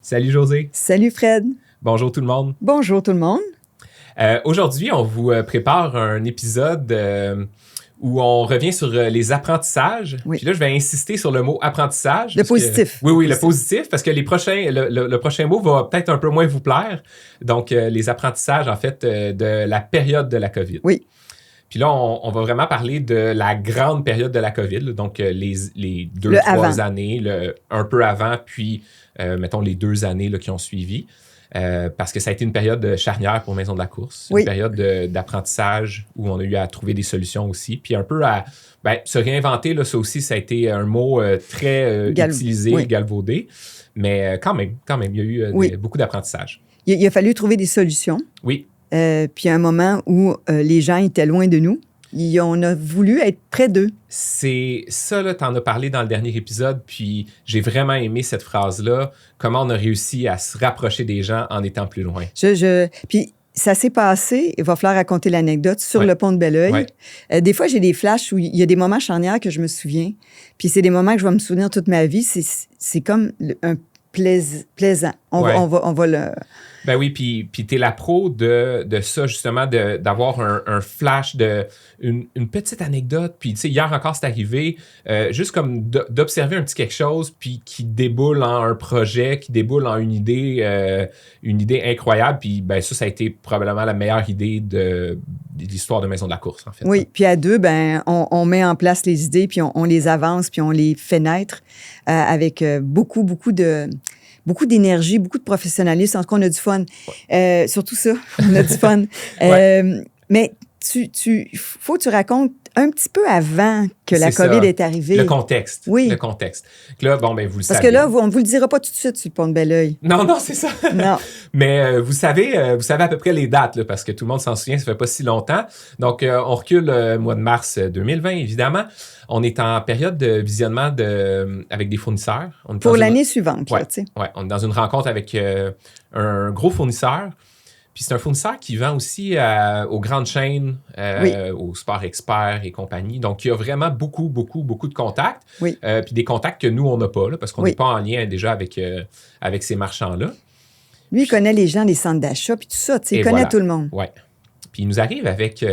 Salut José. Salut Fred. Bonjour tout le monde. Bonjour tout le monde. Aujourd'hui, on vous prépare un épisode où on revient sur les apprentissages. Oui. Puis là, je vais insister sur le mot apprentissage. Le positif. Oui, le positif, parce que le prochain mot va peut-être un peu moins vous plaire. Donc, les apprentissages, en fait, de la période de la COVID. Oui. Puis là, on va vraiment parler de la grande période de la COVID, là, donc les 2-3 années, un peu avant, puis, mettons, les 2 années là, qui ont suivi. Parce que ça a été une période charnière pour Maison de la course, oui. Une période d'apprentissage où on a eu à trouver des solutions aussi, puis un peu à se réinventer, là, ça aussi, ça a été un mot très utilisé, galvaudé, mais quand même, il y a eu beaucoup d'apprentissage. Il a fallu trouver des solutions. Oui. Puis à un moment où les gens étaient loin de nous, on a voulu être près d'eux. C'est ça, là, t'en as parlé dans le dernier épisode, puis j'ai vraiment aimé cette phrase-là, comment on a réussi à se rapprocher des gens en étant plus loin. Puis ça s'est passé, il va falloir raconter l'anecdote, sur le pont de Belleuil. Des fois, j'ai des flashs où il y a des moments charnières que je me souviens, puis c'est des moments que je vais me souvenir toute ma vie. C'est comme un plaisant. On va le... Ben oui, puis t'es la pro de ça, justement, d'avoir un flash, une petite anecdote. Puis, tu sais, hier encore, c'est arrivé, juste comme d'observer un petit quelque chose, puis qui déboule en un projet, qui déboule en une idée incroyable. Puis, ben ça a été probablement la meilleure idée de l'histoire de Maison de la course, en fait. Oui, puis à deux, ben on met en place les idées, puis on les avance, puis on les fait naître avec beaucoup d'énergie, beaucoup de professionnalisme. En tout cas, on a du fun. Surtout ça, on a du fun. Mais faut que tu racontes un petit peu avant que la COVID est arrivée. Le contexte. Oui. Le contexte. Là, bon, ben vous le savez. Parce que là, on ne vous le dira pas tout de suite sur le pont de Belleuil. Non, c'est ça. Non. Mais vous savez à peu près les dates, là, parce que tout le monde s'en souvient, ça fait pas si longtemps. Donc, on recule mois de mars 2020, évidemment. On est en période de visionnement avec des fournisseurs. Pour l'année suivante, tu sais. Oui, on est dans une rencontre avec un gros fournisseur. Puis c'est un fournisseur qui vend aussi aux grandes chaînes, aux Sport Expert et compagnie. Donc, il y a vraiment beaucoup de contacts. Oui. Puis des contacts que nous, on n'a pas, là, parce qu'on n'est pas en lien déjà avec ces marchands-là. Lui, il connaît les gens des centres d'achat, puis tout ça. Il connaît tout le monde. Oui. Puis il nous arrive avec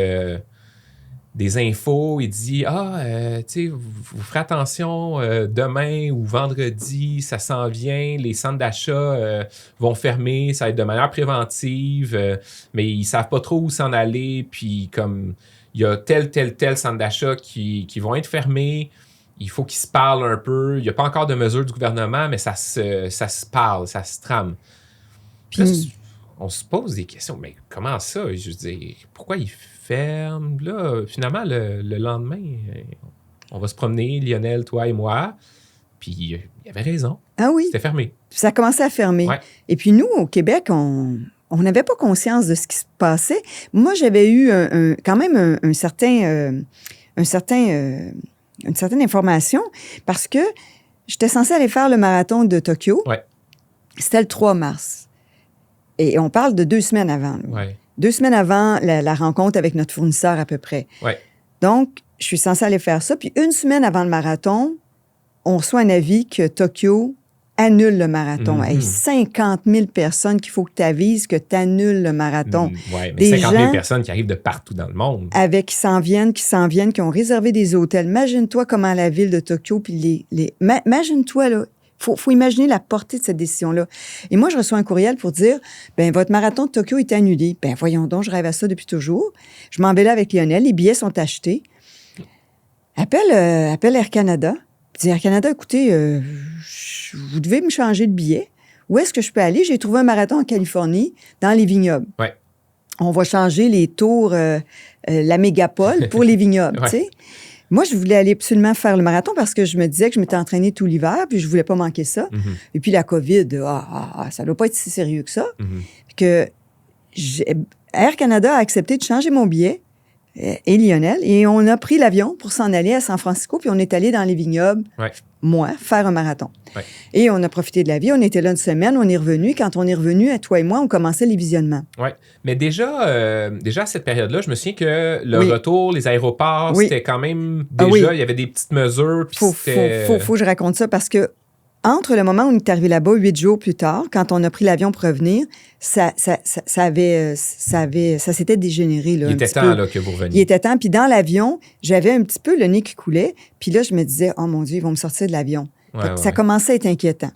des infos. Il dit, tu sais, vous ferez attention, demain ou vendredi, ça s'en vient, les centres d'achat vont fermer, ça va être de manière préventive, mais ils savent pas trop où s'en aller, puis comme il y a tel centre d'achat qui vont être fermés, il faut qu'ils se parlent un peu. Il n'y a pas encore de mesures du gouvernement, mais ça se parle, ça se trame. Puis là, on se pose des questions. Mais comment ça? Je veux dire, pourquoi ils ferment? Là, finalement, le lendemain, on va se promener, Lionel, toi et moi. Puis il y avait raison. Ah oui? C'était fermé. Ça a commencé à fermer. Ouais. Et puis nous, au Québec, on n'avait pas conscience de ce qui se passait. Moi, j'avais eu quand même une certaine information parce que j'étais censée aller faire le marathon de Tokyo. Ouais. C'était le 3 mars. Et on parle de 2 semaines avant. Ouais. 2 semaines avant la rencontre avec notre fournisseur à peu près. Ouais. Donc, je suis censée aller faire ça. Puis 1 semaine avant le marathon, on reçoit un avis que Tokyo annule le marathon. Mm-hmm. Hey, 50 000 personnes qu'il faut que tu avises que tu annules le marathon. Oui, mais 50 000 personnes qui arrivent de partout dans le monde. Qui s'en viennent, qui ont réservé des hôtels. Imagine-toi comment la ville de Tokyo, puis imagine-toi, là, faut imaginer la portée de cette décision-là. Et moi, je reçois un courriel pour dire, votre marathon de Tokyo est annulé. Voyons donc, je rêve à ça depuis toujours. Je m'en vais là avec Lionel, les billets sont achetés. Appelle Air Canada. Dis, Air Canada, écoutez, vous devez me changer de billet. Où est-ce que je peux aller? J'ai trouvé un marathon en Californie, dans les vignobles. Ouais. On va changer les tours, la mégapole pour les vignobles, tu sais. Moi, je voulais aller absolument faire le marathon parce que je me disais que je m'étais entraînée tout l'hiver, puis je voulais pas manquer ça. Mm-hmm. Et puis la COVID, ça doit pas être si sérieux que ça. Mm-hmm. Que Air Canada a accepté de changer mon billet, et Lionel, et on a pris l'avion pour s'en aller à San Francisco, puis on est allé dans les vignobles, moi, faire un marathon. Ouais. Et on a profité de la vie, on était là 1 semaine, on est revenu. Quand on est revenu, toi et moi, on commençait les visionnements. Oui, mais déjà à cette période-là, je me souviens que le retour, les aéroports, c'était quand même déjà, il y avait des petites mesures. Faut que je raconte ça parce que entre le moment où on est arrivé là-bas, 8 jours plus tard, quand on a pris l'avion pour revenir, ça s'était dégénéré. Là, Il était temps là, que vous reveniez. Il était temps. Puis dans l'avion, j'avais un petit peu le nez qui coulait. Puis là, je me disais, oh mon Dieu, ils vont me sortir de l'avion. Ça commençait à être inquiétant.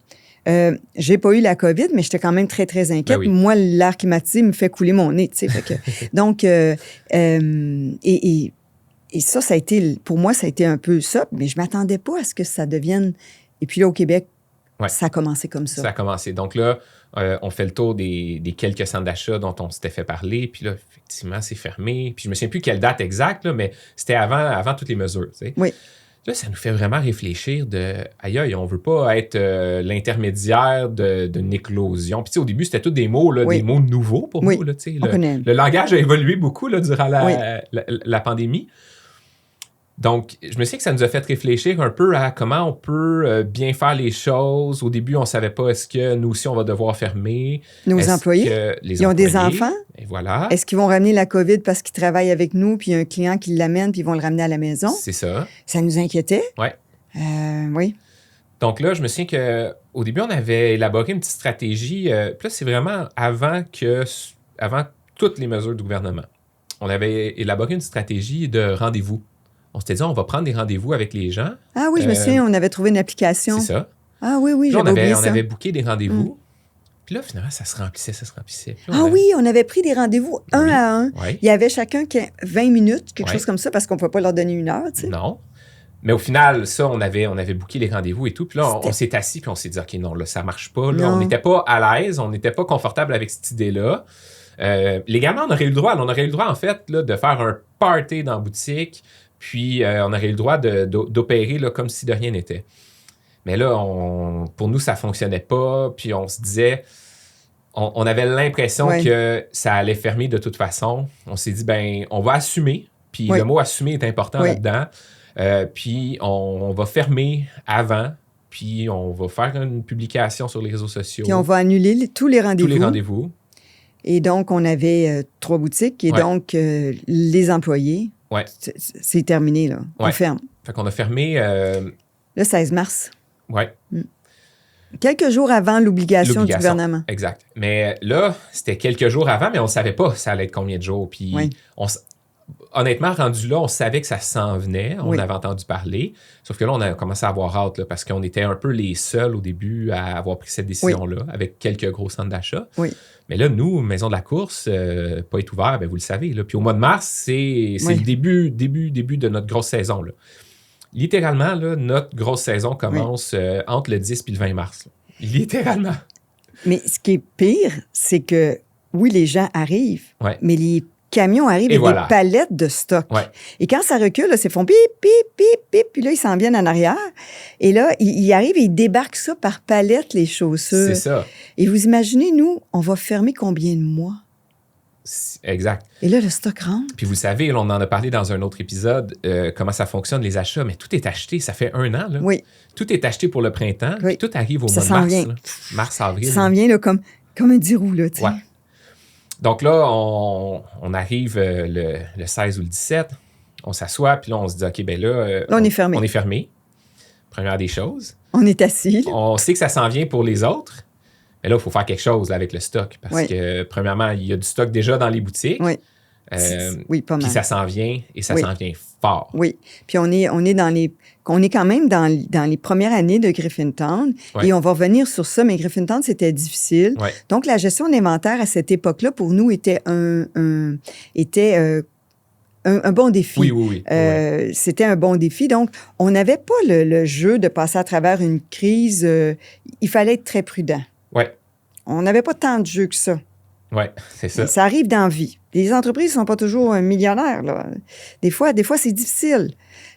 J'ai pas eu la COVID, mais j'étais quand même très, très inquiète. Ben oui. Moi, l'air climatisé me fait couler mon nez, tu sais. Donc, et ça a été, pour moi, ça a été un peu ça, mais je m'attendais pas à ce que ça devienne... Et puis là, au Québec, ça a commencé comme ça. Ça a commencé. Donc là, on fait le tour des quelques centres d'achat dont on s'était fait parler. Puis là, effectivement, c'est fermé. Puis je me souviens plus quelle date exacte, là, mais c'était avant toutes les mesures, tu sais. Oui. Là, ça nous fait vraiment réfléchir de aïe, on veut pas être l'intermédiaire d'une éclosion. Puis tu sais, au début, c'était tous des mots, là, des mots nouveaux pour nous. Là, tu sais, le langage a évolué beaucoup là, durant la pandémie. Donc, je me souviens que ça nous a fait réfléchir un peu à comment on peut bien faire les choses. Au début, on ne savait pas, est-ce que nous aussi, on va devoir fermer? Nos employés? Ils ont des enfants? Et voilà. Est-ce qu'ils vont ramener la COVID parce qu'ils travaillent avec nous, puis il y a un client qui l'amène, puis ils vont le ramener à la maison? C'est ça. Ça nous inquiétait? Oui. Oui. Donc là, je me souviens qu'au début, on avait élaboré une petite stratégie. Puis là, c'est vraiment avant toutes les mesures du gouvernement. On avait élaboré une stratégie de rendez-vous. On s'était dit, on va prendre des rendez-vous avec les gens. Ah oui, je me souviens, on avait trouvé une application. C'est ça. Ah oui, j'avais oublié ça. On avait booké des rendez-vous. Puis là, finalement, ça se remplissait. Puis là, oui, on avait pris des rendez-vous un à un. Oui. Il y avait chacun 20 minutes, quelque chose comme ça, parce qu'on ne pouvait pas leur donner 1 heure, tu sais. Non. Mais au final, ça, on avait booké les rendez-vous et tout. Puis là, on s'est assis, puis on s'est dit, OK, non, là, ça marche pas. Là, on n'était pas à l'aise, on n'était pas confortable avec cette idée-là. Légalement, on aurait eu le droit. En fait, là, de faire un party dans la boutique. Puis, on aurait eu le droit d'opérer là, comme si de rien n'était. Mais là, pour nous, ça ne fonctionnait pas. Puis, on se disait... On avait l'impression que ça allait fermer de toute façon. On s'est dit, on va assumer. Puis, le mot « assumer » est important là-dedans. Puis, on va fermer avant. Puis, on va faire une publication sur les réseaux sociaux. Puis, on va annuler tous les rendez-vous. Et donc, on avait 3 boutiques. Et donc, les employés... Ouais. C'est terminé, là. On ferme. Fait qu'on a fermé... Le 16 mars. Oui. Quelques jours avant l'obligation du gouvernement. Exact. Mais là, c'était quelques jours avant, mais on ne savait pas ça allait être combien de jours. Puis, honnêtement, rendu là, on savait que ça s'en venait. On avait entendu parler. Sauf que là, on a commencé à avoir hâte, là, parce qu'on était un peu les seuls au début à avoir pris cette décision-là, avec quelques gros centres d'achat. Oui. Mais là, nous, Maison de la course, pas être ouvert, vous le savez. Là. Puis au mois de mars, c'est le début de notre grosse saison. Là. Littéralement, là, notre grosse saison commence entre le 10 et le 20 mars. Là. Littéralement. Mais ce qui est pire, c'est que, oui, les gens arrivent, mais les camions arrivent avec des palettes de stock. Ouais. Et quand ça recule, là, c'est font pip, pip, pip, pip, puis là, ils s'en viennent en arrière. Et là, ils arrivent et ils débarquent ça par palettes, les chaussures. C'est ça. Et vous imaginez, nous, on va fermer combien de mois? Exact. Et là, le stock rentre. Puis vous savez, là, on en a parlé dans un autre épisode, comment ça fonctionne, les achats, mais tout est acheté. Ça fait 1 an. Là. Oui. Tout est acheté pour le printemps, puis tout arrive au mois de mars. Mars, avril. Ça s'en vient là, comme un 10 roues, là, tu sais. Ouais. Donc là, on arrive le 16 ou le 17, on s'assoit, puis là, on se dit, OK, là, on est fermé. On est fermé. Première des choses. On est assis. On sait que ça s'en vient pour les autres, mais là, il faut faire quelque chose là, avec le stock, parce que, premièrement, il y a du stock déjà dans les boutiques. Oui. Oui, pas mal. Puis ça s'en vient, et ça s'en vient fort. Oui. Puis on est quand même dans les premières années de Griffintown, et on va revenir sur ça, mais Griffintown, c'était difficile. Ouais. Donc, la gestion d'inventaire à cette époque-là, pour nous, était un bon défi. Oui. C'était un bon défi. Donc, on n'avait pas le jeu de passer à travers une crise. Il fallait être très prudent. Oui. On n'avait pas tant de jeu que ça. Oui, c'est ça. Ça arrive dans la vie. Les entreprises ne sont pas toujours millionnaires. Là. Des fois, c'est difficile.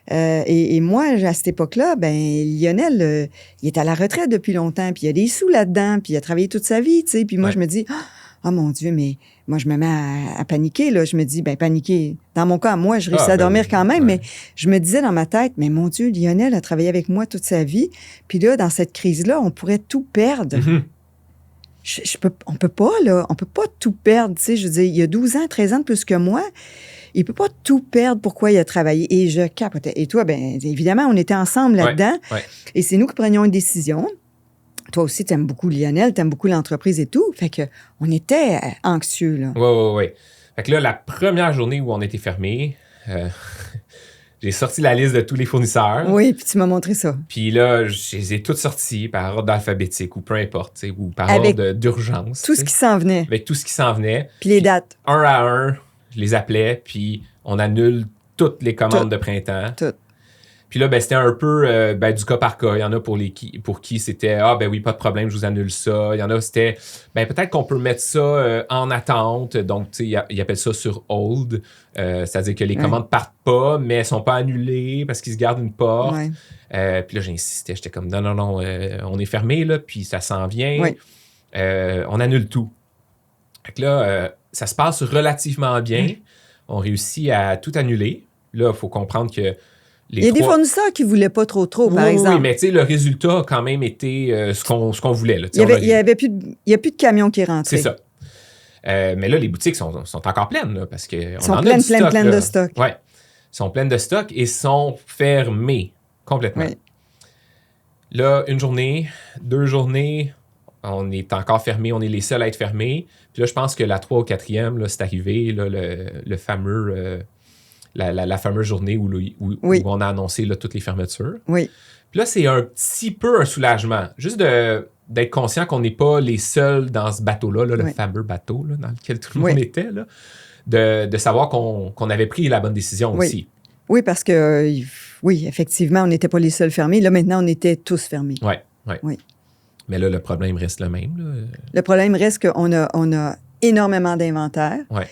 Et moi, à cette époque-là, Lionel, il est à la retraite depuis longtemps, puis il y a des sous là-dedans, puis il a travaillé toute sa vie, tu sais. Puis moi, je me dis, oh mon Dieu, mais moi, je me mets à paniquer, là. Je me dis, paniquer. Dans mon cas, moi, je réussis à dormir quand même, mais je me disais dans ma tête, mais mon Dieu, Lionel a travaillé avec moi toute sa vie, puis là, dans cette crise-là, on pourrait tout perdre. Mm-hmm. On peut pas, là. On peut pas tout perdre, tu sais. Je veux dire, il y a 12 ans, 13 ans de plus que moi. Il peut pas tout perdre pourquoi il a travaillé. Et je capotais. Et toi, évidemment, on était ensemble là-dedans. Ouais. Et c'est nous qui prenions une décision. toi aussi, tu aimes beaucoup Lionel, tu aimes beaucoup l'entreprise et tout. Fait que on était anxieux, là. Oui. Fait que là, la première journée où on était fermé, j'ai sorti la liste de tous les fournisseurs. Oui, puis tu m'as montré ça. Puis là, je les ai toutes sorties par ordre alphabétique ou peu importe, tu sais, ou par Avec ordre d'urgence. Tout ce qui s'en venait. Avec tout ce qui s'en venait. Puis les dates. Un à un, je les appelais, puis on annule toutes les commandes de printemps. Tout. Puis là, ben, c'était un peu du cas par cas. Il y en a pour qui c'était « Ah, ben oui, pas de problème, je vous annule ça. » Il y en a, c'était « Ben, peut-être qu'on peut mettre ça en attente. » Donc, tu sais, ils appellent ça sur « hold ». C'est-à-dire que les commandes partent pas, mais elles sont pas annulées parce qu'ils se gardent une porte. Ouais. Puis là, j'insistais. J'étais comme « Non, on est fermé, là, puis ça s'en vient. Oui. On annule tout. » Fait que là, ça se passe relativement bien. On réussit à tout annuler. Là, il faut comprendre que il y a des fournisseurs qui ne voulaient pas trop, par exemple. Oui, mais tu sais, le résultat a quand même été ce qu'on voulait. Là, il n'y a plus de camions qui rentraient. C'est ça. Mais là, les boutiques sont encore pleines là, parce qu'on sont en a du stock. Pleines de stock. Oui, sont pleines de stock et sont fermées complètement. Oui. Là, une journée, 2 journées, on est encore fermé, on est les seuls à être fermés. Puis là, je pense que la 3 ou 4e, là, c'est arrivé, là, le fameux... La fameuse journée où on a annoncé là, toutes les fermetures. Oui. Puis là, c'est un petit peu un soulagement. Juste d'être conscient qu'on n'est pas les seuls dans ce bateau-là, le fameux bateau là, dans lequel tout le monde était. Là, de savoir qu'on avait pris la bonne décision aussi. Oui, parce que, oui, effectivement, on n'était pas les seuls fermés. Là, maintenant, on était tous fermés. Oui. Mais là, le problème reste le même. Là. Le problème reste qu'on a énormément d'inventaire. Oui.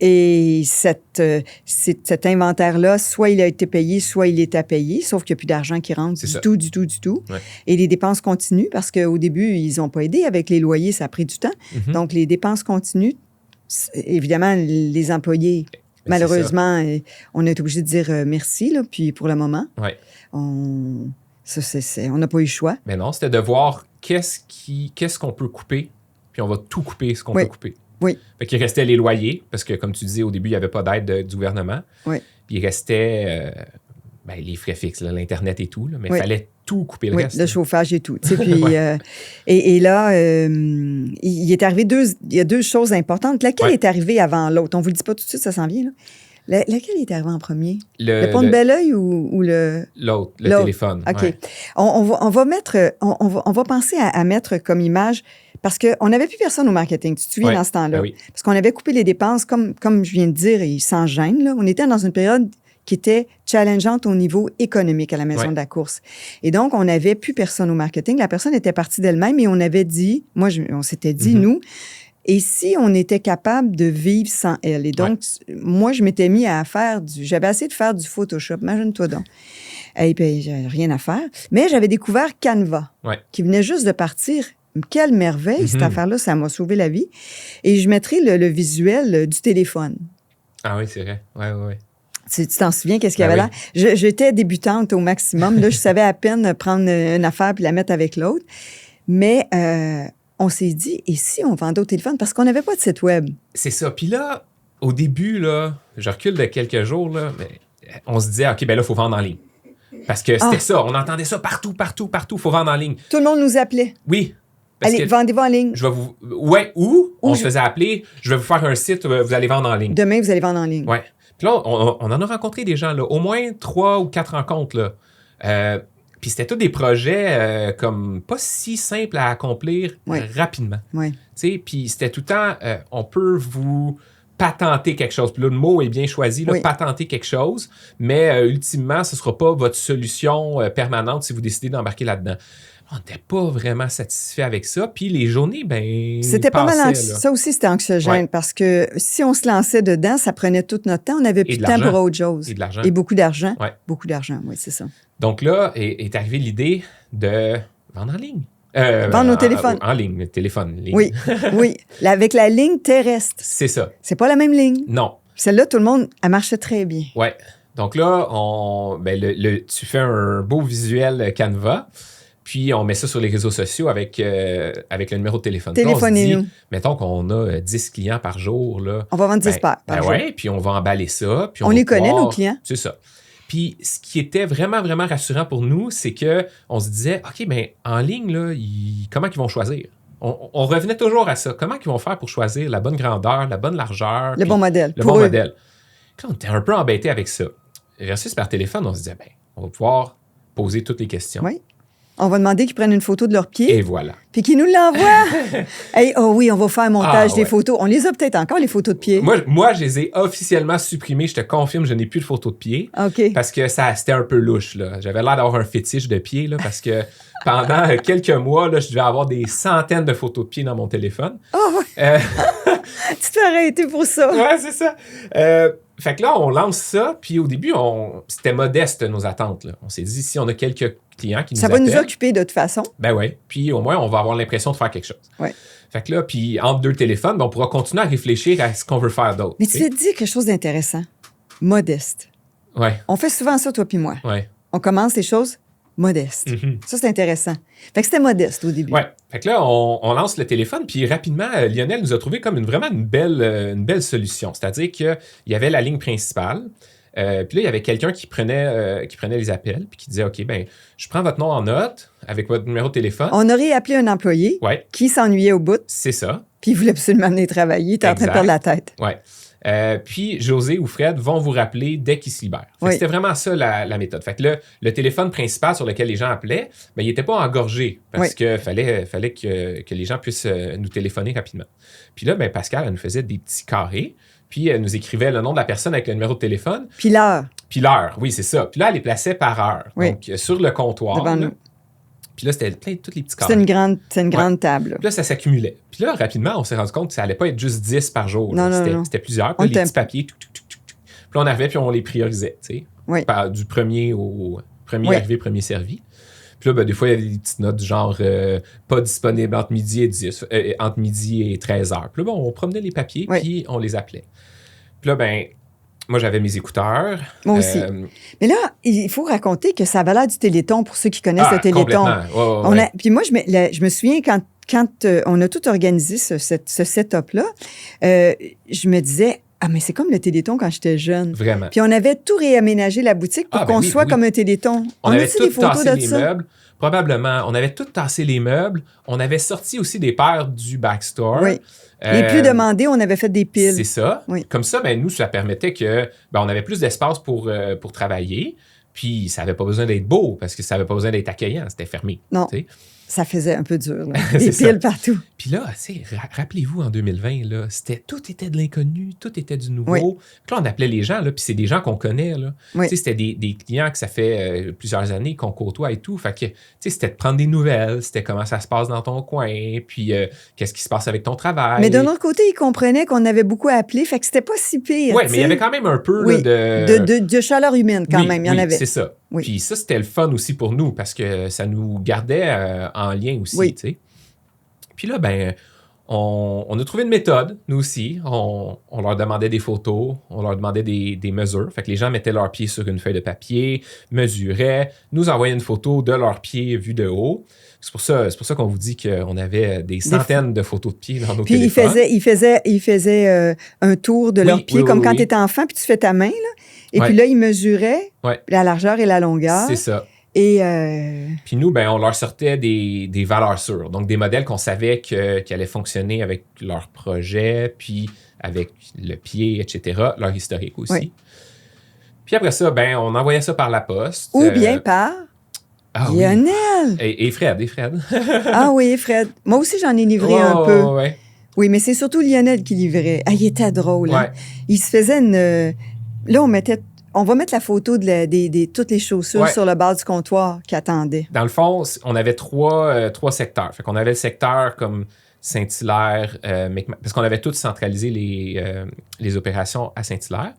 Et cet inventaire-là, soit il a été payé, soit il est à payer, sauf qu'il n'y a plus d'argent qui rentre du tout. Ouais. Et les dépenses continuent parce qu'au début, ils n'ont pas aidé avec les loyers, ça a pris du temps. Mm-hmm. Donc, les dépenses continuent. Évidemment, les employés, malheureusement, on est obligé de dire merci, là, puis pour le moment, on n'a pas eu le choix. Mais non, c'était de voir qu'est-ce qu'on peut couper, puis on va tout couper ce qu'on peut couper. Oui. Fait qu'il restait les loyers, parce que, comme tu disais, au début, il n'y avait pas d'aide du gouvernement. Oui. Puis il restait les frais fixes, là, l'Internet et tout, là, mais il fallait tout couper le reste. Le chauffage et tout. Puis, et là, il est arrivé il y a 2 choses importantes. Laquelle est arrivée avant l'autre? On ne vous le dit pas tout de suite, ça s'en vient, là. Laquelle est arrivée en premier? Le pont de Belleuil ou le... L'autre, le téléphone. OK. Ouais. On va mettre... On va penser à mettre comme image... Parce qu'on n'avait plus personne au marketing, tu te souviens, dans ce temps-là. Oui. Parce qu'on avait coupé les dépenses, comme je viens de dire, et sans gêne. Là. On était dans une période qui était challengeante au niveau économique à la Maison de la course. Et donc, on n'avait plus personne au marketing. La personne était partie d'elle-même et on avait dit, on s'était dit, nous, et si on était capable de vivre sans elle? Et donc, moi, je m'étais mis à faire j'avais essayé de faire du Photoshop, imagine-toi donc. Et puis, j'avais rien à faire. Mais j'avais découvert Canva, qui venait juste de partir. Quelle merveille, cette affaire-là, ça m'a sauvé la vie. Et je mettrai le visuel du téléphone. Ah oui, c'est vrai. Oui. Tu t'en souviens, qu'est-ce qu'il y avait là? J'étais débutante au maximum. Là, je savais à peine prendre une affaire puis la mettre avec l'autre. Mais on s'est dit, et si on vendait au téléphone? Parce qu'on n'avait pas de site web. C'est ça. Puis là, au début, là, je recule de quelques jours, là, mais on se disait, OK, ben là, il faut vendre en ligne. Parce que c'était ça. On entendait ça partout. Il faut vendre en ligne. Tout le monde nous appelait. Oui. Allez, vendez-vous en ligne. On se faisait appeler, je vais vous faire un site, vous allez vendre en ligne. Demain, vous allez vendre en ligne. Oui. Puis là, on en a rencontré des gens, là, au moins 3 ou 4 rencontres. Là. Puis c'était tous des projets comme pas si simples à accomplir rapidement. Oui. Puis c'était tout le temps, on peut vous patenter quelque chose. Puis là, le mot est bien choisi, là, patenter quelque chose, mais ultimement, ce ne sera pas votre solution permanente si vous décidez d'embarquer là-dedans. On n'était pas vraiment satisfait avec ça. Puis les journées, c'était pas mal anxiogène. Ça aussi, c'était anxiogène parce que si on se lançait dedans, ça prenait tout notre temps. On n'avait plus de temps pour autre chose. Et de l'argent. Et beaucoup d'argent. Ouais. Beaucoup d'argent, oui, c'est ça. Donc là, est arrivée l'idée de vendre en ligne. Vendre au téléphone. En ligne, le téléphone. Ligne. Oui. Avec la ligne terrestre. C'est ça. C'est pas la même ligne. Non. Celle-là, tout le monde, elle marchait très bien. Oui. Donc là, tu fais un beau visuel Canva. Puis, on met ça sur les réseaux sociaux avec le numéro de téléphone. Téléphonez-nous. Mettons qu'on a 10 clients par jour. Là, on va vendre 10 par jour. Oui, puis on va emballer ça. Puis on les connaît, nos clients. C'est ça. Puis ce qui était vraiment, vraiment rassurant pour nous, c'est qu'on se disait, OK, ben en ligne, là, comment ils vont choisir? On revenait toujours à ça. Comment ils vont faire pour choisir la bonne grandeur, la bonne largeur? Le bon modèle. Le bon modèle. Quand on était un peu embêtés avec ça, versus par téléphone, on se disait, ben, on va pouvoir poser toutes les questions. Oui. On va demander qu'ils prennent une photo de leurs pieds. Et voilà. Puis qu'ils nous l'envoient. Hey, oh oui, on va faire un montage des photos. On les a peut-être encore, les photos de pieds. Moi, je les ai officiellement supprimées. Je te confirme, je n'ai plus de photos de pieds. OK. Parce que c'était un peu louche, là. J'avais l'air d'avoir un fétiche de pieds, là, parce que pendant quelques mois, là, je devais avoir des centaines de photos de pieds dans mon téléphone. Oh, ouais. Tu te fais arrêter pour ça. Ouais, c'est ça. Fait que là, on lance ça, puis au début, c'était modeste, nos attentes, là. On s'est dit, si on a quelques clients qui nous appellent... Ça va nous occuper de toute façon. Ben oui. Puis au moins, on va avoir l'impression de faire quelque chose. Ouais. Fait que là, puis entre deux téléphones, ben, on pourra continuer à réfléchir à ce qu'on veut faire d'autre. Mais tu t'es dit quelque chose d'intéressant. Modeste. Ouais. On fait souvent ça, toi puis moi. Ouais. On commence les choses modestes. Ça, c'est intéressant. Fait que c'était modeste au début. Ouais. Fait que là, on lance le téléphone, puis rapidement, Lionel nous a trouvé comme vraiment une belle solution. C'est-à-dire qu'il y avait la ligne principale, puis là, il y avait quelqu'un qui prenait les appels, puis qui disait, OK, ben, je prends votre nom en note avec votre numéro de téléphone. On aurait appelé un employé qui s'ennuyait au bout. C'est ça. Puis il voulait absolument venir travailler. Il était en train de perdre la tête. Ouais. Puis José ou Fred vont vous rappeler dès qu'ils se libèrent. C'était vraiment ça la méthode. Fait que là, le téléphone principal sur lequel les gens appelaient, ben, il n'était pas engorgé parce qu'il fallait que les gens puissent nous téléphoner rapidement. Puis là, ben, Pascal, elle nous faisait des petits carrés, puis elle nous écrivait le nom de la personne avec le numéro de téléphone. Puis l'heure. Puis l'heure, oui, c'est ça. Puis là, elle les plaçait par heure. Donc, sur le comptoir. Devant nous. Puis là, c'était plein de tous les petits carrés. C'était une grande table. Là. Puis là, ça s'accumulait. Puis là, rapidement, on s'est rendu compte que ça allait pas être juste 10 par jour. Non. C'était plusieurs. Puis là, les petits papiers, Puis là, on arrivait, puis on les priorisait, tu sais. Du premier au premier arrivé, premier servi. Puis là, ben, des fois, il y avait des petites notes du genre pas disponible entre midi et 13 heures. Puis là, ben, on promenait les papiers, puis on les appelait. Puis là, ben, moi, j'avais mes écouteurs. Moi aussi. Mais là, il faut raconter que ça avait l'air du Téléthon pour ceux qui connaissent le Téléthon. Ouais. Puis moi, je me souviens quand on a tout organisé, ce setup-là, je me disais, mais c'est comme le Téléthon quand j'étais jeune. Vraiment. Puis on avait tout réaménagé la boutique pour qu'on soit comme un Téléthon. On avait tout tassé les meubles. Probablement. On avait tout tassé les meubles. On avait sorti aussi des paires du backstore. Oui. Les plus demandés, on avait fait des piles. C'est ça. Oui. Comme ça, ben, nous, ça permettait que on avait plus d'espace pour travailler. Puis ça n'avait pas besoin d'être beau parce que ça n'avait pas besoin d'être accueillant. C'était fermé. Non. T'sais. Ça faisait un peu dur. Là. Des piles partout. Puis là, rappelez-vous, en 2020, là, tout était de l'inconnu, tout était du nouveau. Oui. Puis là, on appelait les gens, là, puis c'est des gens qu'on connaît. Là. Oui. C'était des clients que ça fait plusieurs années qu'on côtoie et tout. Fait que c'était de prendre des nouvelles, c'était comment ça se passe dans ton coin, puis qu'est-ce qui se passe avec ton travail. Mais d'un autre côté, ils comprenaient qu'on avait beaucoup à appeler, fait que c'était pas si pire. Oui, mais il y avait quand même un peu là, de chaleur humaine quand même, il y en avait. C'est ça. Oui. Puis ça, c'était le fun aussi pour nous parce que ça nous gardait en lien aussi. Oui. T'sais. Puis là, ben, on a trouvé une méthode, nous aussi. On leur demandait des photos, on leur demandait des mesures. Fait que les gens mettaient leurs pieds sur une feuille de papier, mesuraient, nous envoyaient une photo de leurs pieds vus de haut. C'est pour ça qu'on vous dit qu'on avait des centaines de photos de pieds dans nos téléphones. Puis il faisait un tour de leurs pieds, comme quand tu étais enfant, puis tu fais ta main, là. Et puis là, ils mesuraient la largeur et la longueur. C'est ça. Et puis nous, ben, on leur sortait des valeurs sûres. Donc, des modèles qu'on savait qui allaient fonctionner avec leur projet, puis avec le pied, etc., leur historique aussi. Oui. Puis après ça, ben, on envoyait ça par la poste. Ou bien par Lionel. Oui. Et Fred. Ah oui, Fred. Moi aussi, j'en ai livré un peu. Ouais. Oui, mais c'est surtout Lionel qui livrait. Ah, il était drôle. Ouais. Hein? Il se faisait une... Là, on va mettre la photo de toutes les chaussures sur le bas du comptoir qui attendaient. Dans le fond, on avait trois secteurs. Fait qu'on avait le secteur comme Saint-Hilaire, parce qu'on avait tous centralisé les opérations à Saint-Hilaire.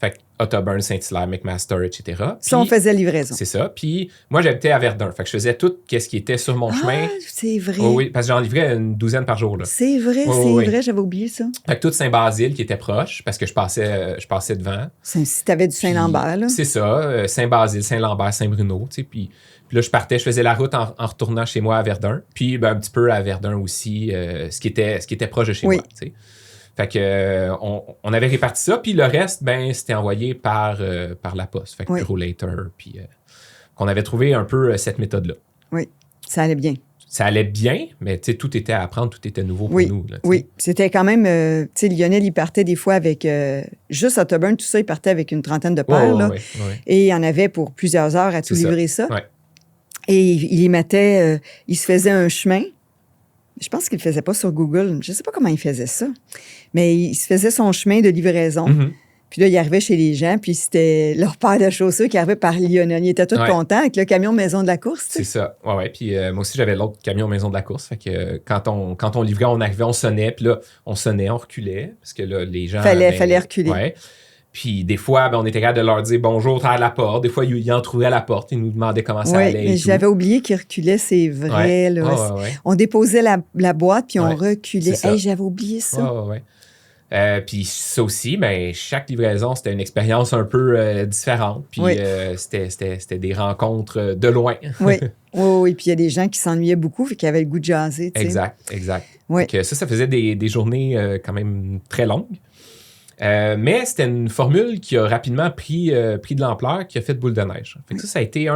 Fait que Autoburn, Saint-Hilaire, McMaster, etc. Ça, on faisait livraison. C'est ça. Puis moi, j'habitais à Verdun. Fait que je faisais tout ce qui était sur mon chemin. C'est vrai. Oui, parce que j'en livrais une douzaine par jour. Là. C'est vrai, vrai. J'avais oublié ça. Fait que tout Saint-Basile qui était proche, parce que je passais devant. Si t'avais du Saint-Lambert, là. C'est ça. Saint-Basile, Saint-Lambert, Saint-Bruno, tu sais. Puis là, je faisais la route en retournant chez moi à Verdun. Puis un petit peu à Verdun aussi, ce qui était proche de chez moi, tu sais. Fait que on avait réparti ça, puis le reste, ben c'était envoyé par la poste. Fait que Oui. Bureau Later, puis qu'on avait trouvé un peu cette méthode-là. Oui, ça allait bien. Ça allait bien, mais tu sais, tout était à apprendre, tout était nouveau pour Oui, nous. Là, tu sais. oui. C'était quand même... tu sais, Lionel, il partait des fois avec... juste Autoburn, tout ça, il partait avec une trentaine de paires, là. Ouais. Et il y en avait pour plusieurs heures à tout C'est ça. livrer ça. Ouais. Et il y mettait... il se faisait un chemin. Je pense qu'il ne le faisait pas sur Google. Je ne sais pas comment il faisait ça. Mais il se faisait son chemin de livraison. Mhm. Puis là, il arrivait chez les gens, puis c'était leur paire de chaussures qui arrivait par Lionel. Ils étaient tous Ouais. contents avec le camion maison de la course. tu sais. C'est ça. Ouais. Puis moi aussi, j'avais l'autre camion maison de la course. Fait que quand on livrait, on arrivait, on sonnait. Puis là, on sonnait, on reculait. Parce que là, les gens... Fallait reculer. Ouais. Puis des fois, ben, on était capable de leur dire bonjour à la porte. Des fois, ils en trouvaient à la porte. Ils nous demandaient comment ça Oui, allait. mais et tout. j'avais oublié qu'il reculait, c'est vrai. Ouais. Là. Ouais. On déposait la boîte, puis on Ouais, reculait. c'est ça. Hey, j'avais oublié ça. Ouais. Puis ça aussi, ben, chaque livraison, c'était une expérience un peu différente. Puis Oui. c'était des rencontres de loin. Oui. Oui, puis il y a des gens qui s'ennuyaient beaucoup, fait qu'ils avaient le goût de jaser. tu sais. Exact. Oui. Donc, ça faisait des journées quand même très longues. Mais c'était une formule qui a rapidement pris de l'ampleur, qui a fait boule de neige. Fait que ça a été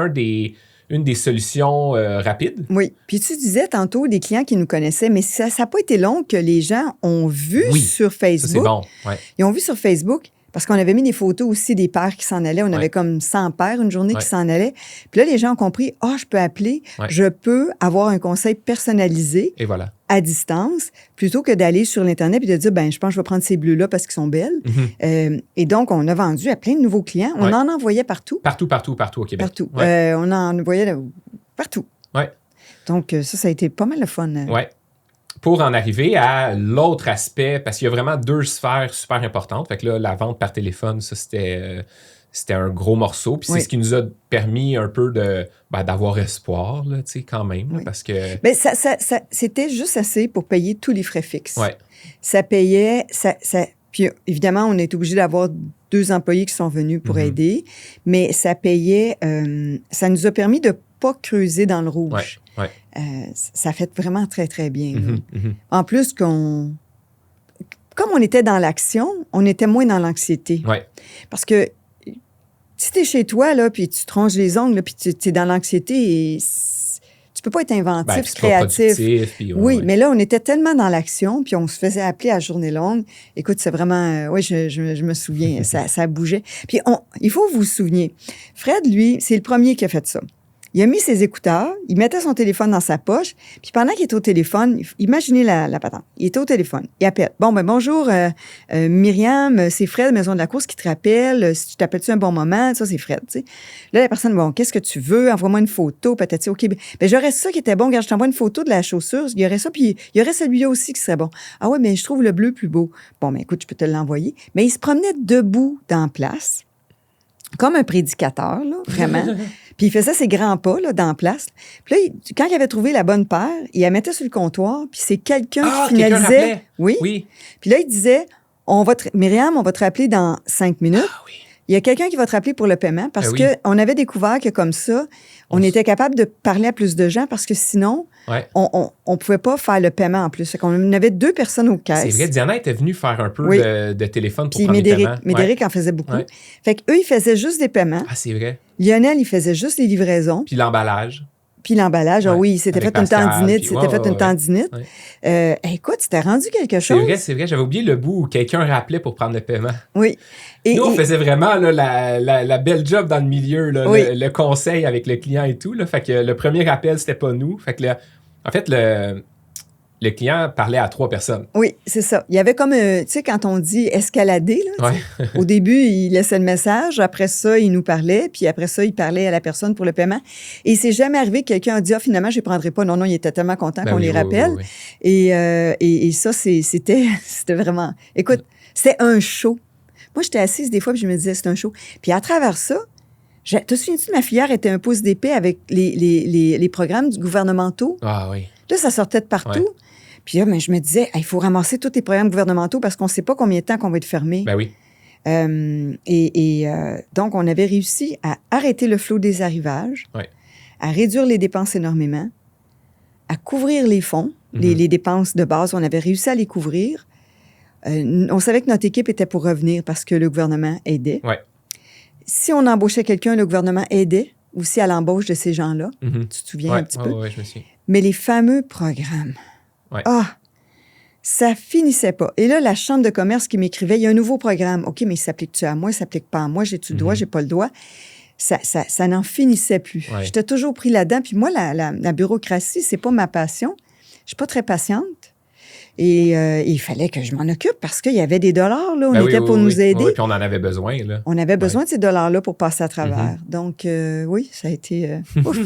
une des solutions rapides. Oui. Puis tu disais tantôt des clients qui nous connaissaient, mais ça n'a pas été long que les gens ont vu Oui, sur Ça, c'est Facebook. bon. Ouais. Ils ont vu sur Facebook, parce qu'on avait mis des photos aussi des paires qui s'en allaient. On avait comme 100 paires une journée Ouais. qui s'en allaient. Puis là, les gens ont compris, je peux appeler, Ouais. je peux avoir un conseil personnalisé Et voilà. à distance, plutôt que d'aller sur l'Internet et de dire, je pense que je vais prendre ces bleus-là parce qu'ils sont belles. Mhm. Et donc, on a vendu à plein de nouveaux clients. On Ouais. en envoyait partout. Partout au Québec. Partout. Ouais. On en envoyait partout. Ouais. Donc, ça a été pas mal le fun. Ouais. Pour en arriver à l'autre aspect, parce qu'il y a vraiment deux sphères super importantes. Fait que là, la vente par téléphone, ça, c'était un gros morceau. Puis Oui. c'est ce qui nous a permis un peu d'avoir espoir, là, tu sais, quand même. Là, Oui. parce que... C'était juste assez pour payer tous les frais fixes. Ouais. Ça payait... Puis évidemment, on est obligé d'avoir 2 employés qui sont venus pour Mhm. aider, mais ça payait... ça nous a permis de pas creuser dans le rouge. Ouais. Ça fait vraiment très, très bien. là. Mhm. En plus, comme on était dans l'action, on était moins dans l'anxiété. Ouais. Parce que si tu es chez toi, là, puis tu te ronges les ongles, là, puis tu es dans l'anxiété, et tu peux pas être inventif, Puis c'est pas créatif. productif, puis Oui, ouais. mais là, on était tellement dans l'action, puis on se faisait appeler à journée longue. Écoute, c'est vraiment... oui, je me souviens, ça bougeait. Puis il faut vous souvenir, Fred, lui, c'est le premier qui a fait ça. Il a mis ses écouteurs, il mettait son téléphone dans sa poche, puis pendant qu'il était au téléphone, imaginez la patente. Il était au téléphone, il appelle. Bonjour, Myriam, c'est Fred, Maison de la course, qui te rappelle. Si tu t'appelles-tu un bon moment? Ça, c'est Fred, tu sais. Là, la personne, qu'est-ce que tu veux? Envoie-moi une photo, peut-être. OK, j'aurais ça qui était bon. Regarde, je t'envoie une photo de la chaussure. Il y aurait ça, puis il y aurait celui-là aussi qui serait bon. Ah ouais, mais je trouve le bleu plus beau. Écoute, je peux te l'envoyer. Mais il se promenait debout dans la place, comme un prédicateur, là, vraiment. Puis il faisait ses grands pas là, dans la place. Puis là, quand il avait trouvé la bonne paire, il la mettait sur le comptoir, puis c'est quelqu'un qui quelqu'un finalisait. rappelait. Oui. Puis là, il disait, Myriam, on va te rappeler dans 5 minutes. Ah oui. Il y a quelqu'un qui va te rappeler pour le paiement parce oui. qu'on avait découvert que comme ça, on était capable de parler à plus de gens parce que sinon, Ouais. on pouvait pas faire le paiement en plus. Fait qu'on avait 2 personnes aux caisses. C'est vrai, Diana était venue faire un peu Oui. de téléphone pour Puis prendre les paiements. Médéric en faisait beaucoup. Ouais. Fait qu'eux, ils faisaient juste des paiements. Ah, c'est vrai. Lionel, il faisait juste les livraisons. Puis l'emballage. Puis l'emballage, Ouais. il s'était Avec fait une Pascal, tendinite. puis C'était fait une tendinite. Ouais. Écoute, c'était rendu quelque chose. C'est vrai, j'avais oublié le bout où quelqu'un rappelait pour prendre le paiement. Oui. Nous, on faisait vraiment là, la belle job dans le milieu, là, Oui. le conseil avec le client et tout. Là. Fait que le premier appel, c'était pas nous. Fait que en fait, le client parlait à 3 personnes. Oui, c'est ça. Il y avait comme, tu sais, quand on dit escalader, là, Ouais. au début, il laissait le message. Après ça, il nous parlait. Puis après ça, il parlait à la personne pour le paiement. Et il s'est jamais arrivé que quelqu'un a dit, finalement, je ne les prendrai pas. Non, il était tellement content qu'on les rappelle. Oui. Et ça, c'était vraiment... Écoute, c'était un show. Moi, j'étais assise des fois, puis je me disais, c'est un show. Puis à travers ça, te souviens-tu, ma filière était un pouce d'épée avec les programmes gouvernementaux? Ah oui. Là, ça sortait de partout. Ouais. Puis là, je me disais, il faut ramasser tous les programmes gouvernementaux parce qu'on ne sait pas combien de temps qu'on va être fermé. Ben oui. Donc, on avait réussi à arrêter le flot des arrivages, Ouais. à réduire les dépenses énormément, à couvrir les fonds, les dépenses de base. On avait réussi à les couvrir. On savait que notre équipe était pour revenir parce que le gouvernement aidait. Ouais. Si on embauchait quelqu'un, le gouvernement aidait aussi à l'embauche de ces gens-là. Mhm. Tu te souviens Ouais, un petit peu? ouais, je me souviens. Mais les fameux programmes, Ouais. ça finissait pas. Et là, la chambre de commerce qui m'écrivait, il y a un nouveau programme. OK, mais il s'applique-tu à moi? Il s'applique pas à moi? J'ai-tu le droit? J'ai pas le droit? Ça n'en finissait plus. Ouais. J'étais toujours pris là-dedans. Puis moi, la bureaucratie, c'est pas ma passion. Je suis pas très patiente. Et il fallait que je m'en occupe parce qu'il y avait des dollars, là. On Ben était pour nous aider. Oui, puis on en avait besoin, là. On avait besoin de ces dollars-là pour passer à travers. Donc, oui, ça a été... ouf.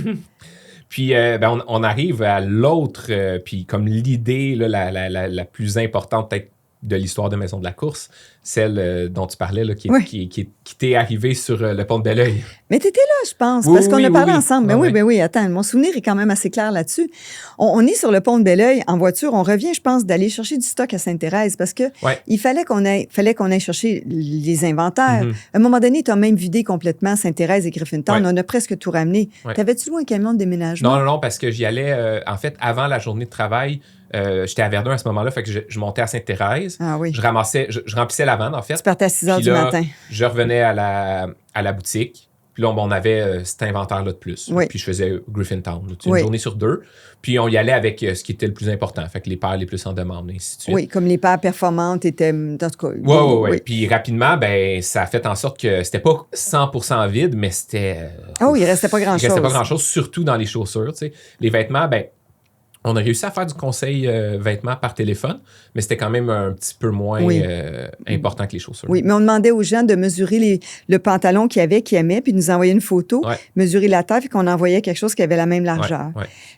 Puis, on arrive à l'autre, puis comme l'idée là, la plus importante peut-être de l'histoire de Maison de la Course, celle dont tu parlais, là, qui t'est arrivée sur le pont de Belleuil. Mais tu étais là, je pense, Oui, parce qu'on oui, a parlé oui. ensemble. Ben oui, attends, mon souvenir est quand même assez clair là-dessus. On est sur le pont de Belleuil en voiture. On revient, je pense, d'aller chercher du stock à Sainte-Thérèse parce que il fallait qu'on aille chercher les inventaires. À un moment donné, tu as même vidé complètement Sainte-Thérèse et Griffintown. On a presque tout ramené. T'avais-tu loué un camion de déménagement? Non, parce que j'y allais, en fait, avant la journée de travail. J'étais à Verdun à ce moment-là, fait que je montais à Sainte-Thérèse. Ah oui. Je remplissais la vanne, en fait. Tu partais à 6 heures du matin. Je revenais à la boutique. Puis là, on avait cet inventaire-là de plus. Oui. Puis je faisais Griffintown, une journée sur 2. Puis on y allait avec ce qui était le plus important. Fait que les paires les plus en demande, et ainsi de suite. Oui, comme les paires performantes étaient, en tout cas... Oui. Puis rapidement, ça a fait en sorte que c'était pas 100% vide, mais c'était... il restait pas grand-chose. Il restait pas grand-chose, surtout dans les chaussures. Tu sais. Les vêtements, on a réussi à faire du conseil vêtements par téléphone, mais c'était quand même un petit peu moins important que les chaussures. Oui, mais on demandait aux gens de mesurer le pantalon qu'ils avaient, qu'ils aimaient, puis de nous envoyer une photo, mesurer la taille, puis qu'on envoyait quelque chose qui avait la même largeur.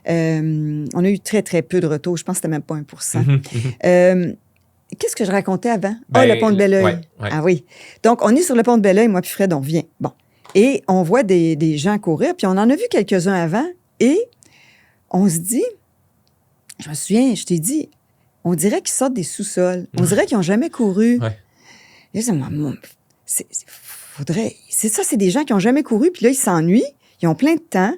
On a eu très, très peu de retours. Je pense que c'était même pas 1%. Qu'est-ce que je racontais avant? Le pont de Belleuil. Ah oui. Donc, on est sur le pont de Belleuil, moi puis Fred, on vient. Bon. Et on voit des gens courir, puis on en a vu quelques-uns avant, et on se dit... Je me souviens, je t'ai dit, on dirait qu'ils sortent des sous-sols. On dirait qu'ils n'ont jamais couru. Et c'est ça, c'est des gens qui n'ont jamais couru, puis là, ils s'ennuient, ils ont plein de temps,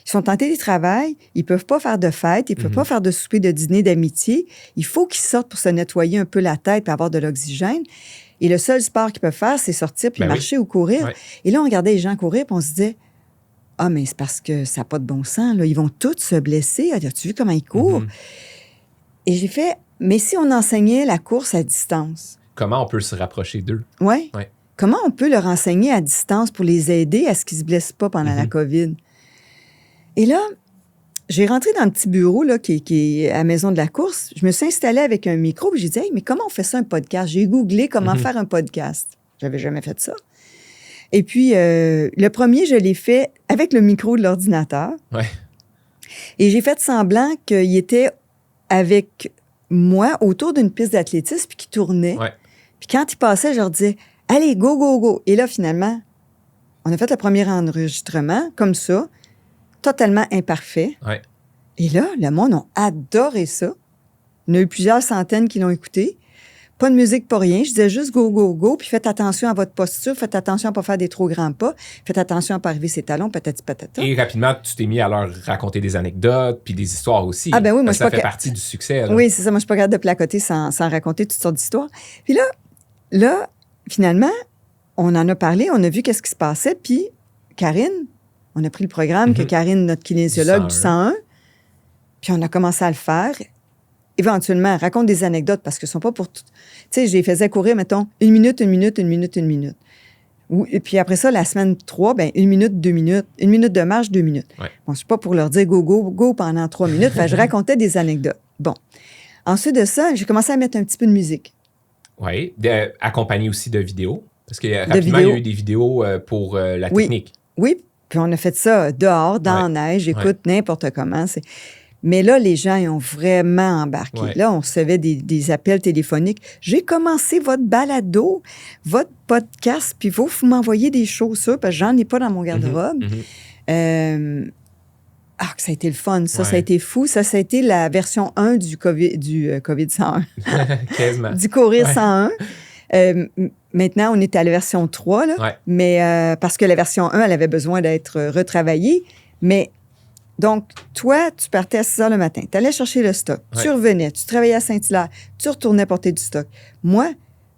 ils sont en télétravail, ils ne peuvent pas faire de fête, ils ne peuvent pas faire de souper, de dîner, d'amitié. Il faut qu'ils sortent pour se nettoyer un peu la tête et avoir de l'oxygène. Et le seul sport qu'ils peuvent faire, c'est sortir puis marcher ou courir. Et là, on regardait les gens courir, puis on se disait, mais c'est parce que ça n'a pas de bon sens. Là. Ils vont tous se blesser. As-tu vu comment ils courent? Et j'ai fait, mais si on enseignait la course à distance? Comment on peut se rapprocher d'eux? Oui. Comment on peut leur enseigner à distance pour les aider à ce qu'ils ne se blessent pas pendant la COVID? Et là, j'ai rentré dans le petit bureau là, qui est à la maison de la course. Je me suis installée avec un micro et j'ai dit, mais comment on fait ça, un podcast? J'ai googlé comment faire un podcast. J'avais jamais fait ça. Et puis, le premier, je l'ai fait avec le micro de l'ordinateur. Et j'ai fait semblant qu'il était avec moi autour d'une piste d'athlétisme puis qu'il tournait. Puis quand il passait, je leur disais, allez, go, go, go. Et là, finalement, on a fait le premier enregistrement comme ça, totalement imparfait. Et là, le monde a adoré ça. Il y en a eu plusieurs centaines qui l'ont écouté. Pas de musique, pas rien. Je disais juste go, go, go. Puis faites attention à votre posture. Faites attention à ne pas faire des trop grands pas. Faites attention à ne pas arriver ses talons, patati patata. Et rapidement, tu t'es mis à leur raconter des anecdotes puis des histoires aussi. Ah ben oui, moi, ça fait partie du succès. Là. Oui, c'est ça. Moi, je suis pas capable de placoter sans raconter toutes sortes d'histoires. Puis là, finalement, on en a parlé. On a vu qu'est-ce qui se passait. Puis Karine, on a pris le programme que Karine, notre kinésiologue du 101, puis on a commencé à le faire. Éventuellement, raconte des anecdotes parce que ce ne sont pas pour tout. Tu sais, je les faisais courir, mettons, 1 minute, 1 minute, 1 minute, 1 minute. Et puis après ça, la semaine 3, 1 minute, 2 minutes. 1 minute de marche, 2 minutes. Bon, c'est pas pour leur dire go, go, go pendant 3 minutes. Je racontais des anecdotes. Bon. Ensuite de ça, j'ai commencé à mettre un petit peu de musique. Oui, accompagné aussi de vidéos. Parce que rapidement, il y a eu des vidéos pour la technique. Oui, puis on a fait ça dehors, dans la neige, écoute, n'importe comment. Mais là, les gens, ils ont vraiment embarqué. Là, on recevait des appels téléphoniques. J'ai commencé votre balado, votre podcast, puis vous m'envoyez des chaussures, parce que j'en ai pas dans mon garde-robe. Que ça a été le fun. Ça a été fou. Ça a été la version 1 du COVID 101. Quasiment. Du Courir 101. Maintenant, on est à la version 3, là, mais parce que la version 1, elle avait besoin d'être retravaillée. Mais Donc, toi, tu partais à 6 heures le matin, tu allais chercher le stock, Ouais. tu revenais, tu travaillais à Saint-Hilaire, tu retournais porter du stock. Moi,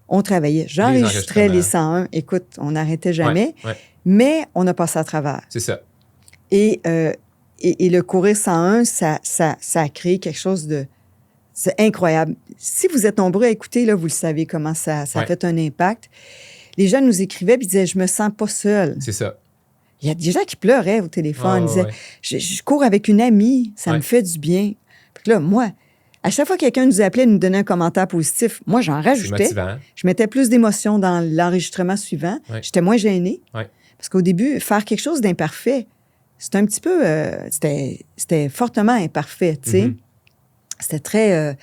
on travaillait, j'enregistrais les 101. Écoute, on n'arrêtait jamais, mais on a passé à travers. C'est ça. Et le Courir 101, ça a créé quelque chose de... C'est incroyable. Si vous êtes nombreux à écouter, là, vous le savez comment ça a fait un impact. Les gens nous écrivaient et disaient « Je me sens pas seule. » C'est ça. Il y a des gens qui pleuraient au téléphone. Ils disaient je cours avec une amie, ça me fait du bien. Puis là, moi, à chaque fois que quelqu'un nous appelait et nous donnait un commentaire positif, moi, j'en rajoutais. C'est motivant. Je mettais plus d'émotion dans l'enregistrement suivant. J'étais moins gênée. Parce qu'au début, faire quelque chose d'imparfait, c'était un petit peu... c'était fortement imparfait, tu sais. C'était très...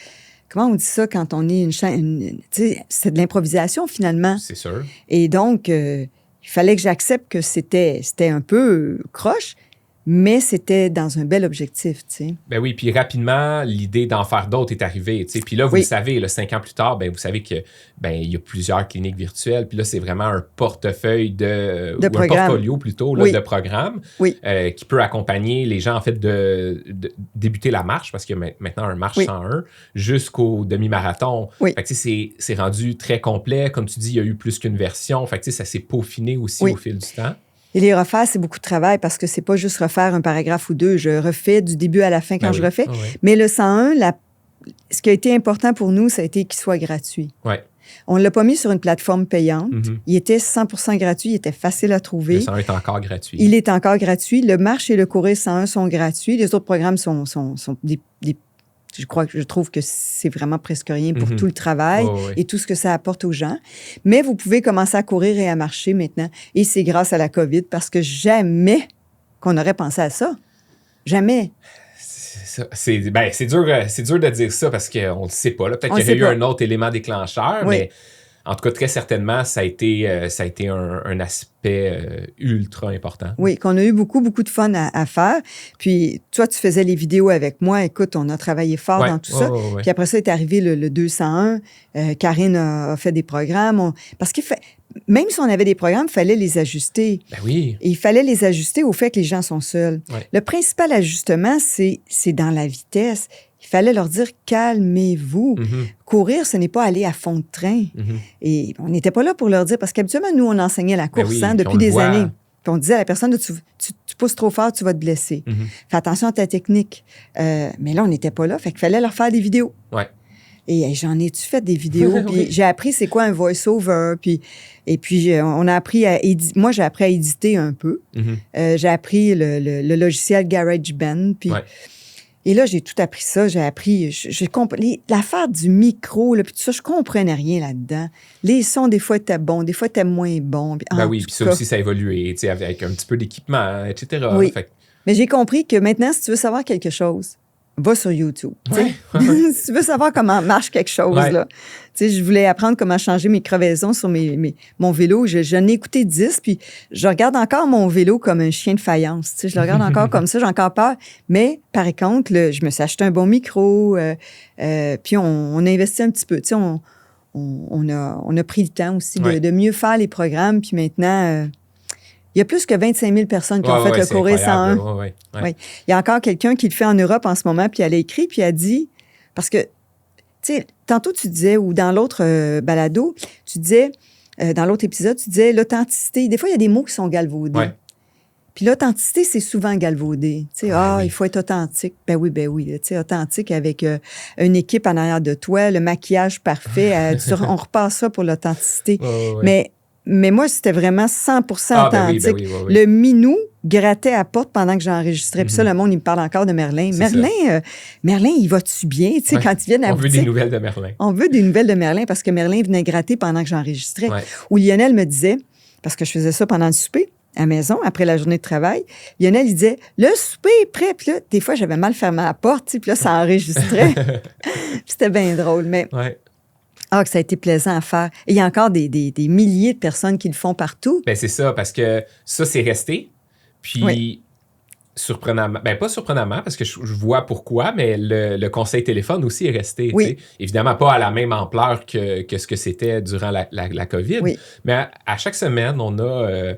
comment on dit ça quand on est une chaîne... tu sais, c'est de l'improvisation, finalement. C'est sûr. Et donc, il fallait que j'accepte que c'était un peu croche, mais c'était dans un bel objectif, tu sais. Ben oui, puis rapidement, l'idée d'en faire d'autres est arrivée, tu sais. Puis là, vous le savez, là, 5 ans plus tard, ben vous savez que il y a plusieurs cliniques virtuelles. Puis là, c'est vraiment un portefeuille ou un portfolio plutôt là, de programmes qui peut accompagner les gens, en fait, de débuter la marche, parce qu'il y a maintenant un marche 101, jusqu'au demi-marathon. Fait que tu sais, c'est rendu très complet. Comme tu dis, il y a eu plus qu'une version. Fait que tu sais, ça s'est peaufiné aussi au fil du temps. Et les refaire, c'est beaucoup de travail parce que c'est pas juste refaire un paragraphe ou deux. Je refais du début à la fin quand je refais. Mais le 101, ce qui a été important pour nous, ça a été qu'il soit gratuit. On ne l'a pas mis sur une plateforme payante. Il était 100% gratuit. Il était facile à trouver. Le 101 est encore gratuit. Il est encore gratuit. Le Marche et le Courir 101 sont gratuits. Les autres programmes sont des je trouve que c'est vraiment presque rien pour tout le travail et tout ce que ça apporte aux gens. Mais vous pouvez commencer à courir et à marcher maintenant. Et c'est grâce à la COVID parce que jamais qu'on aurait pensé à ça. Jamais. C'est dur de dire ça parce qu'on ne sait pas. Là. Peut-être qu'il y aurait eu un autre élément déclencheur, mais en tout cas, très certainement, ça a été un aspect ultra important. Oui, qu'on a eu beaucoup, beaucoup de fun à faire. Puis, toi, tu faisais les vidéos avec moi. Écoute, on a travaillé fort dans tout ça. Puis après ça, est arrivé le 201. Karine a fait des programmes. Parce que même si on avait des programmes, il fallait les ajuster. Ben oui. Et il fallait les ajuster au fait que les gens sont seuls. Le principal ajustement, c'est dans la vitesse. Il fallait leur dire « calmez-vous ». Courir, ce n'est pas aller à fond de train. Et on n'était pas là pour leur dire, parce qu'habituellement, nous, on enseignait la course depuis des années. Puis on disait à la personne, tu pousses trop fort, tu vas te blesser. Fais attention à ta technique. Mais là, on n'était pas là, fait qu'il fallait leur faire des vidéos. Et j'en ai-tu fait des vidéos? Puis j'ai appris c'est quoi un voice-over. Et puis, on a appris à éditer. Moi, j'ai appris à éditer un peu. J'ai appris le logiciel GarageBand. Puis... Et là, j'ai tout appris ça. J'ai appris... l'affaire du micro, là, puis tout ça, je comprenais rien là-dedans. Les sons, des fois, étaient bons, des fois, étaient moins bons. Puis ça aussi, ça a évolué, tu sais, avec un petit peu d'équipement, etc. Oui. Mais j'ai compris que maintenant, si tu veux savoir quelque chose, va sur YouTube. Si tu veux savoir comment marche quelque chose, là. Tu sais, je voulais apprendre comment changer mes crevaisons sur mon vélo. J'en ai écouté 10, puis je regarde encore mon vélo comme un chien de faïence. Tu sais, je le regarde encore comme ça, j'ai encore peur. Mais, par contre, je me suis acheté un bon micro, puis on a investi un petit peu. Tu sais, on a pris le temps aussi de mieux faire les programmes, puis maintenant... il y a plus que 25 000 personnes qui ont fait le Courir 101. Il y a encore quelqu'un qui le fait en Europe en ce moment, puis elle a écrit, puis elle a dit... Parce que, tu sais, tantôt tu disais, ou dans l'autre balado, tu disais, dans l'autre épisode, tu disais l'authenticité. Des fois, il y a des mots qui sont galvaudés. Puis l'authenticité, c'est souvent galvaudé. Tu sais, il faut être authentique. Ben oui. Tu sais, authentique avec une équipe en arrière de toi, le maquillage parfait. On repasse ça pour l'authenticité. Mais moi, c'était vraiment 100% authentique. Le minou grattait à la porte pendant que j'enregistrais. Puis ça, le monde, il me parle encore de Merlin. Merlin, il va-tu bien? Tu sais, quand il vient à la boutique, on veut des nouvelles de Merlin. On veut des nouvelles de Merlin parce que Merlin venait gratter pendant que j'enregistrais. Ou Lionel me disait, parce que je faisais ça pendant le souper à la maison, après la journée de travail, Lionel, il disait, le souper est prêt. Puis là, des fois, j'avais mal fermé la porte. Puis là, ça enregistrait. C'était bien drôle. Mais... que ça a été plaisant à faire. Et il y a encore des milliers de personnes qui le font partout. Ben c'est ça, parce que ça, c'est resté. Puis, surprenamment, pas surprenamment, parce que je vois pourquoi, mais le conseil téléphone aussi est resté. Évidemment, pas à la même ampleur que ce que c'était durant la COVID. Mais à chaque semaine, on a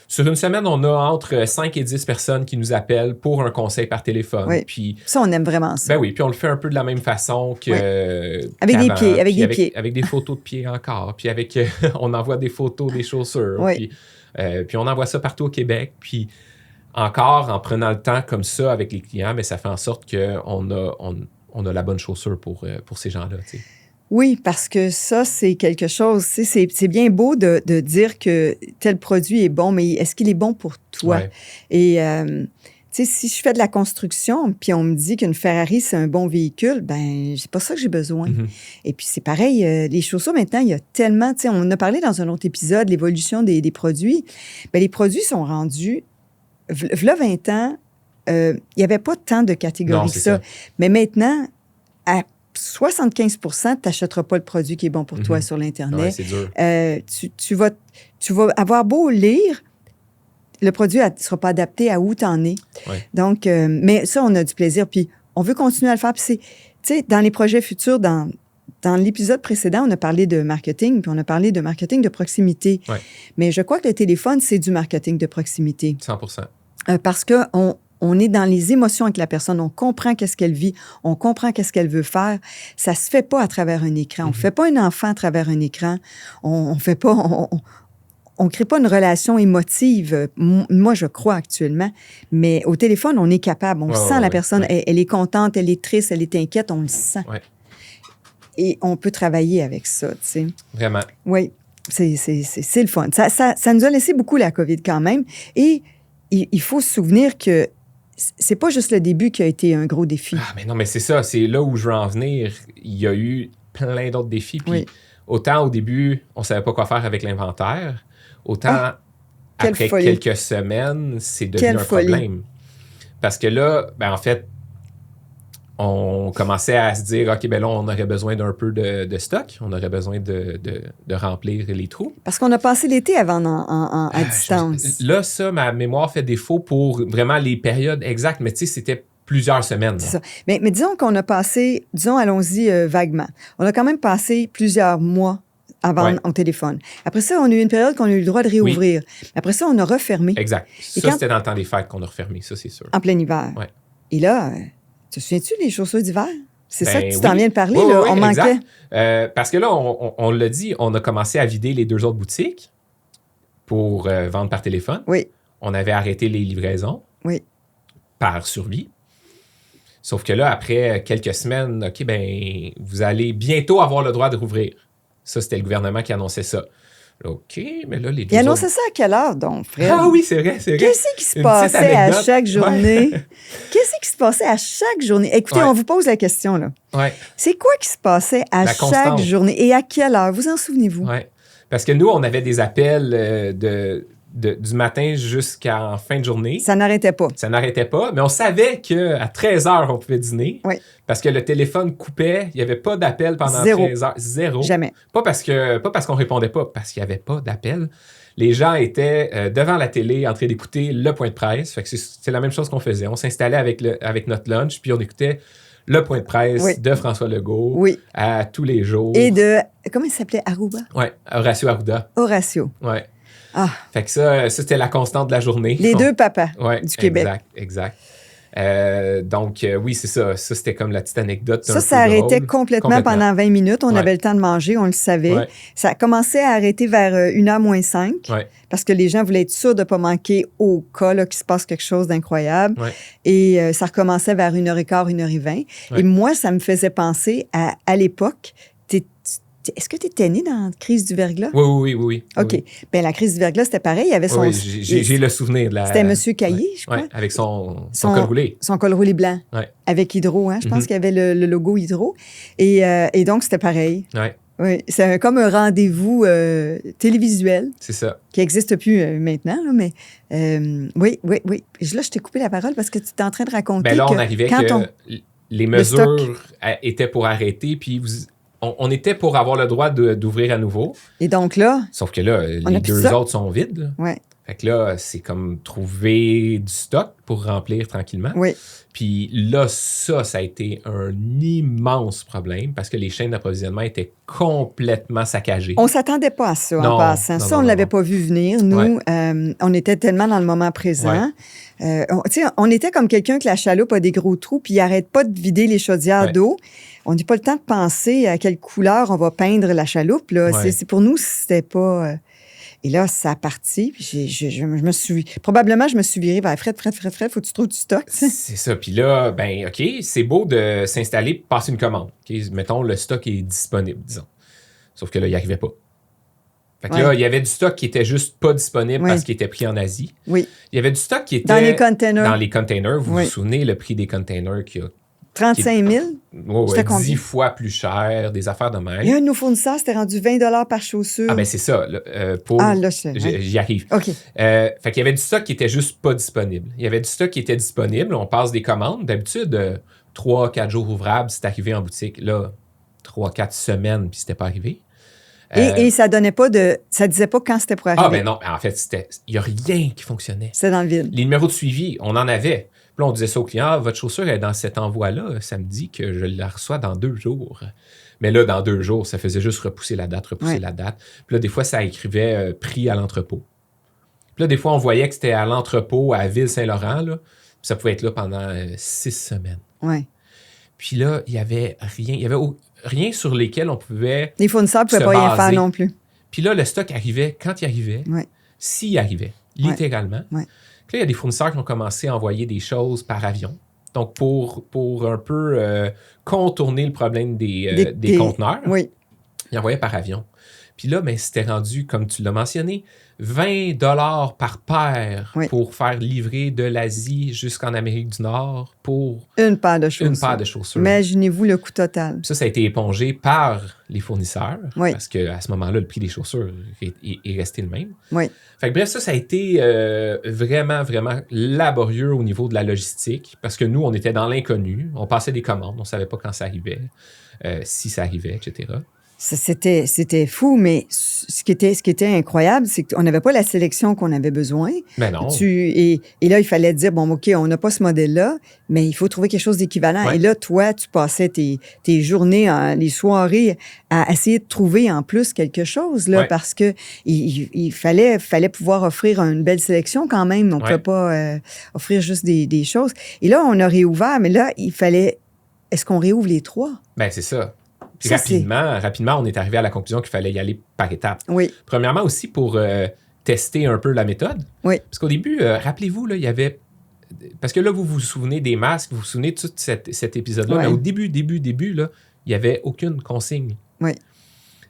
Sur une semaine, on a entre 5 et 10 personnes qui nous appellent pour un conseil par téléphone. Oui. Puis, Ça, on aime vraiment ça. ben oui, puis on le fait un peu de la même façon que Avec des qu'avant. pieds, avec Puis des pieds. avec des photos de pieds encore. Puis avec on envoie des photos des chaussures. Oui. Puis on envoie ça partout au Québec. Puis encore, en prenant le temps comme ça avec les clients, mais ça fait en sorte qu'on a la bonne chaussure pour ces gens-là. Tu sais. Oui, parce que ça, c'est quelque chose. Tu sais, c'est bien beau de dire que tel produit est bon, mais est-ce qu'il est bon pour toi? Ouais. Et, tu sais, si je fais de la construction, puis on me dit qu'une Ferrari, c'est un bon véhicule, ben c'est pas ça que j'ai besoin. Mhm. Et puis, c'est pareil, les chaussures, maintenant, il y a tellement... Tu sais, on en a parlé dans un autre épisode, l'évolution des produits. Bien, les produits sont rendus... V'là 20 ans, il n'y avait pas tant de catégories Non, que c'est ça. ça. Mais maintenant, à 75 tu n'achèteras pas le produit qui est bon pour toi sur l'Internet. Ouais, c'est dur. Tu vas avoir beau lire, le produit ne sera pas adapté à où tu en es. Ouais. Donc, mais ça, on a du plaisir. Puis, on veut continuer à le faire. Puis, tu sais, dans les projets futurs, dans l'épisode précédent, on a parlé de marketing, puis on a parlé de marketing de proximité. Ouais. Mais je crois que le téléphone, c'est du marketing de proximité. 100%. Parce qu'on est dans les émotions avec la personne, on comprend qu'est-ce qu'elle vit, on comprend qu'est-ce qu'elle veut faire. Ça se fait pas à travers un écran. On fait pas un enfant à travers un écran. On fait pas... On crée pas une relation émotive, moi, je crois actuellement. Mais au téléphone, on est capable. On sent la personne. Ouais. Elle est contente, elle est triste, elle est inquiète, on le sent. Ouais. Et on peut travailler avec ça, tu sais. Vraiment. Oui, c'est le fun. Ça nous a laissé beaucoup la COVID quand même. Et il faut se souvenir que c'est pas juste le début qui a été un gros défi. Ah, mais non, mais c'est ça. C'est là où je veux en venir. Il y a eu plein d'autres défis. Puis autant au début, on savait pas quoi faire avec l'inventaire, autant après quelques semaines, c'est devenu un problème. Parce que là, ben en fait, on commençait à se dire, OK, ben là, on aurait besoin d'un peu de stock. On aurait besoin de remplir les trous. Parce qu'on a passé l'été avant à distance. Là, ça, ma mémoire fait défaut pour vraiment les périodes exactes, mais tu sais, c'était plusieurs semaines. C'est ça. Mais disons qu'on a passé, allons-y vaguement, on a quand même passé plusieurs mois avant au téléphone. Après ça, on a eu une période qu'on a eu le droit de réouvrir. Oui. Après ça, on a refermé. Exact. Ça, c'était dans le temps des fêtes qu'on a refermé, ça, c'est sûr. En plein hiver. Ouais. Et là... te souviens-tu des chaussures d'hiver? C'est ça que tu t'en oui. viens de parler, oui, là? Oui, on manquait. Parce que là, on l'a dit, on a commencé à vider les 2 autres boutiques pour vendre par téléphone. Oui. On avait arrêté les livraisons. Oui. Par survie. Sauf que là, après quelques semaines, OK, ben vous allez bientôt avoir le droit de rouvrir. Ça, c'était le gouvernement qui annonçait ça. Là, OK, mais là, les 2 Il annonçait ça à quelle heure, donc, Fred? Ah oui, c'est vrai. Qu'est-ce qui se passait à chaque journée? Ouais. Qu'est-ce qui se passait à chaque journée? Écoutez, on vous pose la question, là. Ouais. C'est quoi qui se passait à chaque journée et à quelle heure? Vous en souvenez-vous? Oui. Parce que nous, on avait des appels du matin jusqu'à fin de journée. Ça n'arrêtait pas. Ça n'arrêtait pas, mais on savait qu'à 13 heures, on pouvait dîner. Oui. Parce que le téléphone coupait, il n'y avait pas d'appel pendant 13 heures. Zéro. Jamais. Pas parce qu'on ne répondait pas, parce qu'il n'y avait pas d'appel. Les gens étaient devant la télé en train d'écouter le point de presse. Fait que c'est la même chose qu'on faisait. On s'installait avec notre lunch, puis on écoutait le point de presse de François Legault à tous les jours. Et de... Comment il s'appelait? Arruda? Oui, Horacio Arruda. Horacio. Oui. Ah. Fait que ça, c'était la constante de la journée. Les 2 papas du Québec. Exact. Donc, oui, c'est ça. Ça, c'était comme la petite anecdote. Ça arrêtait complètement pendant 20 minutes. On avait le temps de manger, on le savait. Ouais. Ça commençait à arrêter vers 1h moins 5 parce que les gens voulaient être sûrs de ne pas manquer au cas qu'il se passe quelque chose d'incroyable. Ouais. Et ça recommençait vers 1h15, 1h20. Ouais. Et moi, ça me faisait penser à l'époque... Est-ce que tu étais né dans la crise du verglas? Oui. OK. Oui. Bien, la crise du verglas, c'était pareil. Il y avait son... Oui, j'ai le souvenir de la... C'était M. Caillé, je crois. Oui, avec son col roulé. Son col roulé blanc. Ouais. Avec Hydro, hein. Je pense qu'il y avait le logo Hydro. Et donc, c'était pareil. Oui. Oui. C'est comme un rendez-vous télévisuel. C'est ça. Qui n'existe plus maintenant, là, mais... oui. Là, je t'ai coupé la parole parce que tu étais en train de raconter là, on arrivait que les mesures étaient pour arrêter, puis on était pour avoir le droit d'ouvrir à nouveau. Et donc là, Sauf que là, les deux autres sont vides. Là. ouais, Fait que là, c'est comme trouver du stock pour remplir tranquillement. oui. Puis là, ça a été un immense problème parce que les chaînes d'approvisionnement étaient complètement saccagées. On s'attendait pas à ça, Non, en passant. non, Ça, non, on ne non, l'avait non. pas vu venir. Nous, on était tellement dans le moment présent. Tu sais, on était comme quelqu'un que la chaloupe a des gros trous, puis il n'arrête pas de vider les chaudières Ouais. d'eau. On n'a pas le temps de penser à quelle couleur on va peindre la chaloupe. Là. Ouais. C'est pour nous, c'était pas... Et là, ça a parti. Puis je me suis... Probablement, je me suis virée vers Fred, faut que tu trouves du stock. C'est ça. Puis là, ben, OK, c'est beau de s'installer, passer une commande. OK, mettons, le stock est disponible, disons. Sauf que là, il n'y arrivait pas. Fait que là, il y avait du stock qui était juste pas disponible parce qu'il était pris en Asie. Oui. Il y avait du stock qui était... Dans les containers. Dans les containers. Vous vous souvenez, le prix des containers qui a... 35 000. Ouais, 10 fois plus cher, des affaires de même. Et un de nos fournisseurs, c'était rendu 20 $ par chaussure. Ah, ben c'est ça. Là, là, j'y arrive. OK. Fait qu'il y avait du stock qui était juste pas disponible. Il y avait du stock qui était disponible. On passe des commandes. D'habitude, 3-4 jours ouvrables, c'est arrivé en boutique. Là, 3-4 semaines, puis c'était pas arrivé. Et ça donnait pas de... Ça disait pas quand c'était pour arriver. Ah, ben non. En fait, il n'y a rien qui fonctionnait. C'était dans le vide. Les numéros de suivi, on en avait. Puis là, on disait ça au client, ah, votre chaussure est dans cet envoi-là. Ça me dit que je la reçois dans 2 jours. Mais là, dans 2 jours, ça faisait juste repousser la date. Puis là, des fois, ça écrivait prix à l'entrepôt. Puis là, des fois, on voyait que c'était à l'entrepôt à Ville-Saint-Laurent. Là. Puis ça pouvait être là pendant 6 semaines. Oui. Puis là, il y avait rien. Il y avait rien sur lesquels on pouvait. Les fournisseurs ne pouvaient pas rien faire non plus. Puis là, le stock arrivait quand il arrivait. S'il arrivait, littéralement. Puis là, il y a des fournisseurs qui ont commencé à envoyer des choses par avion. Donc, pour un peu contourner le problème des conteneurs, ils envoyaient par avion. Puis là, ben, c'était rendu, comme tu l'as mentionné, 20 $ par paire pour faire livrer de l'Asie jusqu'en Amérique du Nord pour une paire de chaussures. Une paire de chaussures. Imaginez-vous le coût total. Ça a été épongé par les fournisseurs parce qu'à ce moment-là, le prix des chaussures est resté le même. Fait que bref, ça a été vraiment, vraiment laborieux au niveau de la logistique parce que nous, on était dans l'inconnu. On passait des commandes, on ne savait pas quand ça arrivait, si ça arrivait, etc. C'était fou, mais ce qui était incroyable, c'est qu'on n'avait pas la sélection qu'on avait besoin. Mais non. Et là, il fallait dire, bon, OK, on n'a pas ce modèle-là, mais il faut trouver quelque chose d'équivalent. Et là, toi, tu passais tes journées, les soirées à essayer de trouver en plus quelque chose, là, parce que il fallait pouvoir offrir une belle sélection quand même. On ne pouvait pas offrir juste des choses. Et là, on a réouvert, mais là, il fallait... Est-ce qu'on réouvre les 3? Ben c'est ça. Puis rapidement, on est arrivé à la conclusion qu'il fallait y aller par étapes. Oui. Premièrement aussi pour tester un peu la méthode. Oui. Parce qu'au début, rappelez-vous, là, il y avait... Parce que là, vous vous souvenez des masques, vous vous souvenez de tout cet épisode-là, mais au début, là, il n'y avait aucune consigne. Oui.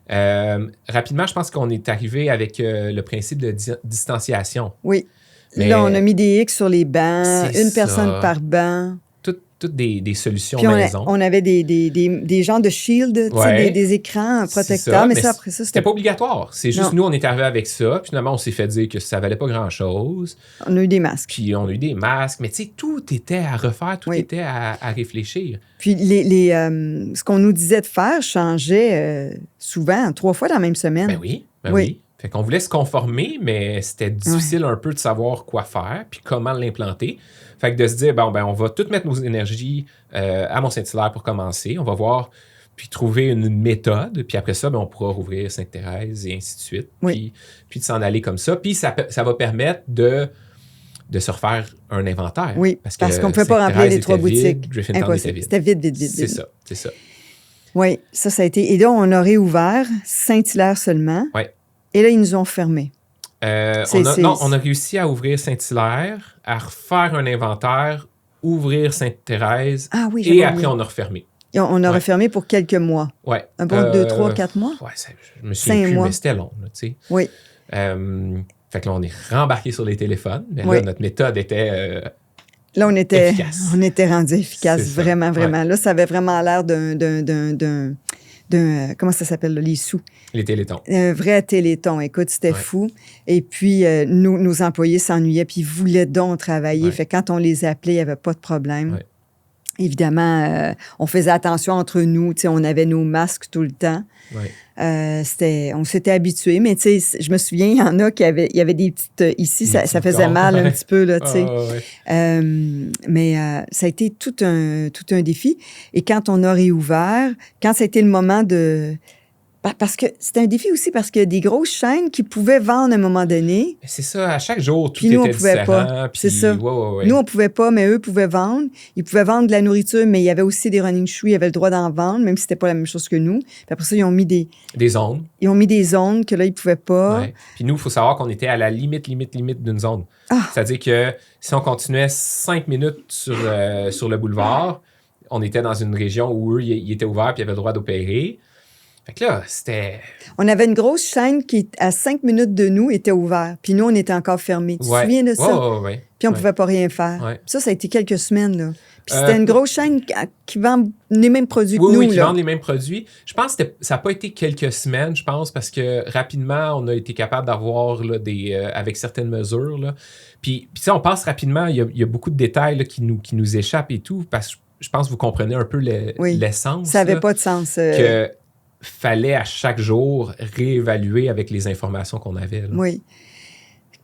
Rapidement, je pense qu'on est arrivé avec le principe de distanciation. Oui. Mais là, on a mis des X sur les bancs, une personne par banc. Toutes des solutions puis maison. On avait des genres de shield, des écrans protecteurs, mais ça, après ça, c'était pas obligatoire. C'est juste nous, on est arrivé avec ça, puis finalement, on s'est fait dire que ça valait pas grand-chose. On a eu des masques. Puis on a eu des masques, mais tu sais, tout était à refaire, tout était à réfléchir. Puis ce qu'on nous disait de faire changeait souvent, 3 fois dans la même semaine. Ben oui. Fait qu'on voulait se conformer, mais c'était difficile un peu de savoir quoi faire puis comment l'implanter. Fait que de se dire, on va tout mettre nos énergies à Mont-Saint-Hilaire pour commencer. On va voir, puis trouver une méthode. Puis après ça, on pourra rouvrir Sainte-Thérèse et ainsi de suite. Puis de s'en aller comme ça. Puis ça va permettre de se refaire un inventaire. Oui, parce qu'on ne pouvait pas remplir les 3 boutiques. Impossible. C'était vide. C'est ça. Oui, ça a été... Et là, on a réouvert Saint-Hilaire seulement. Oui. Et là, ils nous ont fermés. On a réussi à ouvrir Saint-Hilaire, à refaire un inventaire, ouvrir Sainte-Thérèse, et après, on a refermé. Et on a refermé pour quelques mois. Oui. Un bon 2, 3, 4 mois? Oui, je me souviens plus, mais c'était long. Là, tu sais. Oui. Fait que là, on est rembarqué sur les téléphones. Mais là, notre méthode était... là, on était rendu efficace, C'est vraiment. Ouais. Là, ça avait vraiment l'air d'un comment ça s'appelle, là, les sous? Les télétons. Un vrai téléthon. Écoute, c'était fou. Et puis, nos employés s'ennuyaient, puis ils voulaient donc travailler. Fait que quand on les appelait, il n'y avait pas de problème. Évidemment, on faisait attention entre nous. On avait nos masques tout le temps. Ouais. On s'était habitués, mais je me souviens, il y en a il y avait des petites... Ici, ça faisait mal un petit peu, là, tu sais. Ouais. Mais ça a été tout un défi. Et quand on a réouvert, quand ça a été le moment de... Parce que c'était un défi aussi, parce qu'il y a des grosses chaînes qui pouvaient vendre à un moment donné. C'est ça, à chaque jour, tout puis nous, était on pouvait différent. pas. Puis, c'est ça. Ouais. Nous, on pouvait pas, mais eux pouvaient vendre. Ils pouvaient vendre de la nourriture, mais il y avait aussi des running shoes. Ils avaient le droit d'en vendre, même si c'était pas la même chose que nous. Puis après ça, ils ont mis des zones. Ils ont mis des zones que là, ils pouvaient pas. Ouais. Puis nous, il faut savoir qu'on était à la limite d'une zone. C'est-à-dire que si on continuait 5 minutes sur le boulevard, on était dans une région où eux, ils étaient ouverts puis ils avaient le droit d'opérer. Fait que là, c'était... On avait une grosse chaîne qui, à 5 minutes de nous, était ouverte. Puis nous, on était encore fermés. Tu te souviens de ça? Ouais. Puis on pouvait pas rien faire. Ouais. Ça a été quelques semaines, là. Puis c'était une grosse chaîne qui vend les mêmes produits que nous. Oui, qui vendent les mêmes produits. Je pense que ça n'a pas été quelques semaines, je pense, parce que rapidement, on a été capable d'avoir là, avec certaines mesures. Là. Puis tu sais, on passe rapidement. Il y a beaucoup de détails là, qui nous échappent et tout, parce que je pense que vous comprenez un peu l'essence. Ça n'avait pas de sens. Que fallait à chaque jour réévaluer avec les informations qu'on avait. Là. Oui.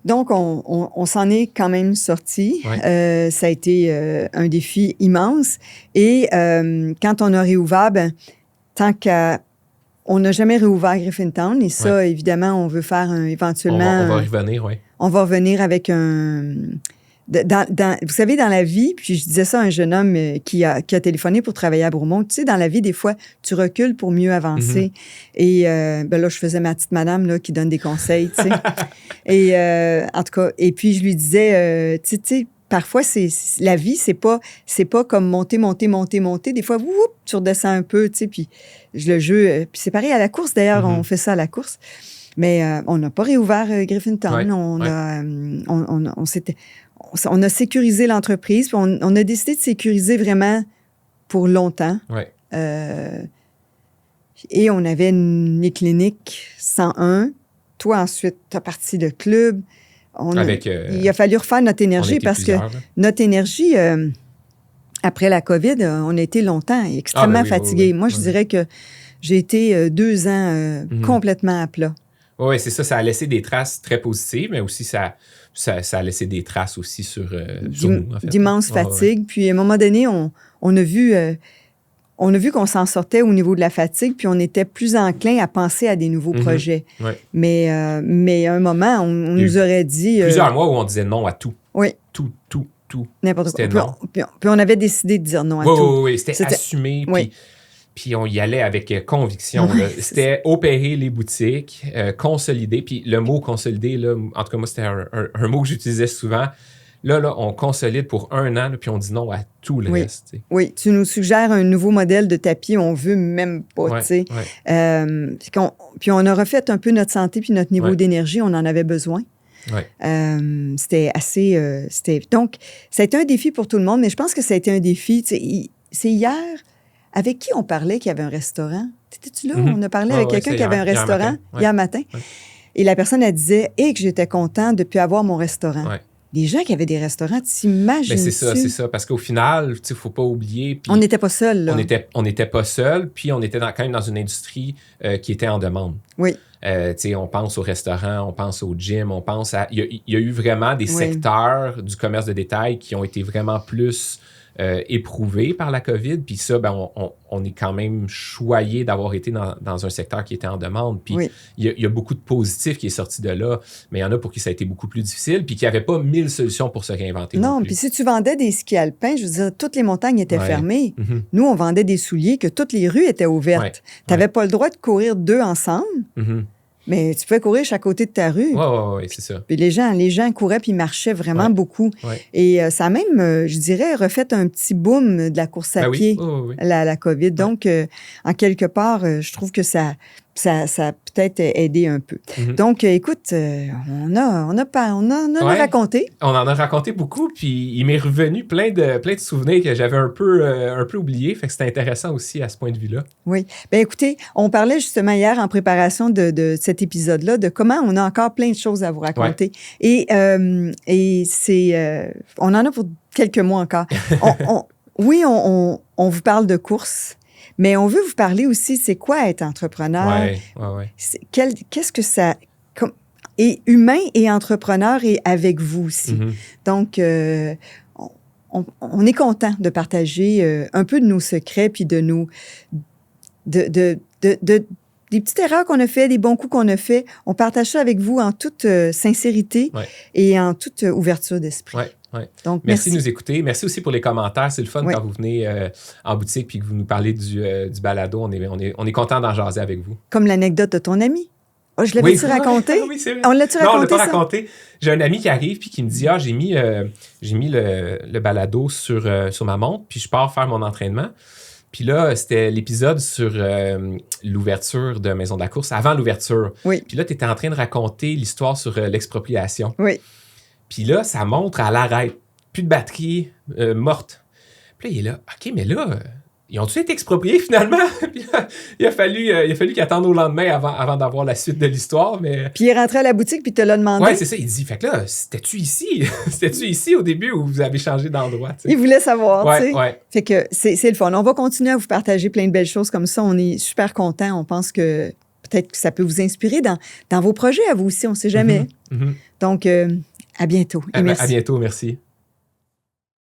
Donc, on s'en est quand même sorti. Ouais. Ça a été un défi immense. Et quand on a réouvert, tant qu'à... On n'a jamais réouvert Griffintown. Et ça, évidemment, on veut faire éventuellement... On va y revenir, oui. On va revenir avec un... vous savez, dans la vie, puis je disais ça à un jeune homme qui a téléphoné pour travailler à Bromont, tu sais, dans la vie, des fois, tu recules pour mieux avancer. Mm-hmm. Et là, je faisais ma petite madame là, qui donne des conseils, tu sais. Et en tout cas, et puis je lui disais, tu sais, parfois, la vie, c'est pas comme monter. Des fois, tu redescends un peu, tu sais, puis le jeu... puis c'est pareil à la course, d'ailleurs, on fait ça à la course. Mais on n'a pas réouvert Griffintown. On a sécurisé l'entreprise, puis on a décidé de sécuriser vraiment pour longtemps. Ouais. Et on avait une clinique 101. Toi, ensuite, tu as parti de club. Il a fallu refaire notre énergie parce que notre énergie, après la COVID, on a été longtemps extrêmement fatigués. Oui. Moi, je dirais que j'ai été 2 ans complètement à plat. Oui, c'est ça. Ça a laissé des traces très positives, mais aussi ça a laissé des traces aussi sur nous, en fait. D'immenses fatigues. Puis, à un moment donné, on a vu qu'on s'en sortait au niveau de la fatigue, puis on était plus enclin à penser à des nouveaux projets. Ouais. Mais à un moment, on nous aurait dit... plusieurs mois où on disait non à tout. Oui. Tout. N'importe quoi. Non. Puis on avait décidé de dire non à tout. Oui. C'était assumé, puis on y allait avec conviction. C'était opérer les boutiques, consolider. Puis le mot consolider, là, en tout cas, moi, c'était un mot que j'utilisais souvent. Là, on consolide pour 1 an, là, puis on dit non à tout le reste. T'sais. Oui, tu nous suggères un nouveau modèle de tapis, on veut même pas, tu sais. Puis on a refait un peu notre santé puis notre niveau d'énergie, on en avait besoin. Ouais. C'était assez... Donc, ça a été un défi pour tout le monde, mais je pense que ça a été un défi. C'est hier... Avec qui on parlait qu'il y avait un restaurant? T'étais-tu là? On a parlé avec quelqu'un qui avait un restaurant hier matin. Ouais. Et la personne, elle disait « que j'étais content de ne plus avoir mon restaurant. Ouais. » Les gens qui avaient des restaurants, t'imagines? Mais c'est ça. Parce qu'au final, il ne faut pas oublier... On n'était pas seuls, là. On n'était pas seuls, puis on était quand même dans une industrie qui était en demande. Oui. On pense au restaurant, on pense au gym, on pense à... Il y a eu vraiment des secteurs du commerce de détail qui ont été vraiment plus... éprouvés par la COVID. Puis ça, on est quand même choyé d'avoir été dans un secteur qui était en demande. Puis il y a beaucoup de positifs qui est sorti de là, mais il y en a pour qui ça a été beaucoup plus difficile, puis qui n'avaient pas 1000 solutions pour se réinventer. Non, puis si tu vendais des skis alpins, je veux dire, toutes les montagnes étaient fermées. Mm-hmm. Nous, on vendait des souliers que toutes les rues étaient ouvertes. Ouais. Tu n'avais pas le droit de courir 2 ensemble. Mm-hmm. Mais tu pouvais courir chaque côté de ta rue. Oui, c'est ça. Puis les gens couraient puis marchaient vraiment beaucoup. Ouais. Et ça a même, je dirais, refait un petit boom de la course à pied, la COVID. Donc, en quelque part, je trouve que ça a peut-être aidé un peu. Mm-hmm. Donc, écoute, on en a raconté. On en a raconté beaucoup, puis il m'est revenu plein de souvenirs que j'avais un peu oubliés. Fait que c'était intéressant aussi à ce point de vue-là. Oui. Bien, écoutez, on parlait justement hier en préparation de cet épisode-là de comment on a encore plein de choses à vous raconter. Ouais. Et c'est... on en a pour quelques mois encore. oui, on vous parle de course, mais on veut vous parler aussi, c'est quoi être entrepreneur? Oui. Qu'est-ce que ça... Et humain et entrepreneur et avec vous aussi. Mhm. Donc, on est content de partager un peu de nos secrets puis de nos... des petites erreurs qu'on a fait, des bons coups qu'on a fait. On partage ça avec vous en toute sincérité et en toute ouverture d'esprit. Ouais. Donc, merci de nous écouter. Merci aussi pour les commentaires. C'est le fun quand vous venez en boutique puis que vous nous parlez du balado. On est content d'en jaser avec vous. Comme l'anecdote de ton ami. Oh, je l'avais-tu raconté? Oui, c'est vrai. On l'a-tu raconté? Non, on l'a pas raconté. J'ai un ami qui arrive puis qui me dit j'ai mis le balado sur ma montre puis je pars faire mon entraînement. Puis là, c'était l'épisode sur l'ouverture de Maison de la course, avant l'ouverture. Oui. Puis là, tu étais en train de raconter l'histoire sur l'expropriation. Oui. Puis là, sa montre, elle arrête. Plus de batterie, morte. Puis là, il est là. OK, mais là, ils ont-tu été expropriés finalement? Puis là, il a fallu qu'il attende au lendemain avant d'avoir la suite de l'histoire. Mais... Puis il est rentré à la boutique, puis il te l'a demandé. Oui, c'est ça. Il dit, fait que là, c'était-tu ici? C'était-tu ici au début où vous avez changé d'endroit? T'sais? Il voulait savoir, tu sais. Ouais. Fait que c'est le fun. On va continuer à vous partager plein de belles choses comme ça. On est super contents. On pense que peut-être que ça peut vous inspirer dans vos projets à vous aussi. On ne sait jamais. Mm-hmm. Donc, à bientôt. Et merci. À bientôt, merci.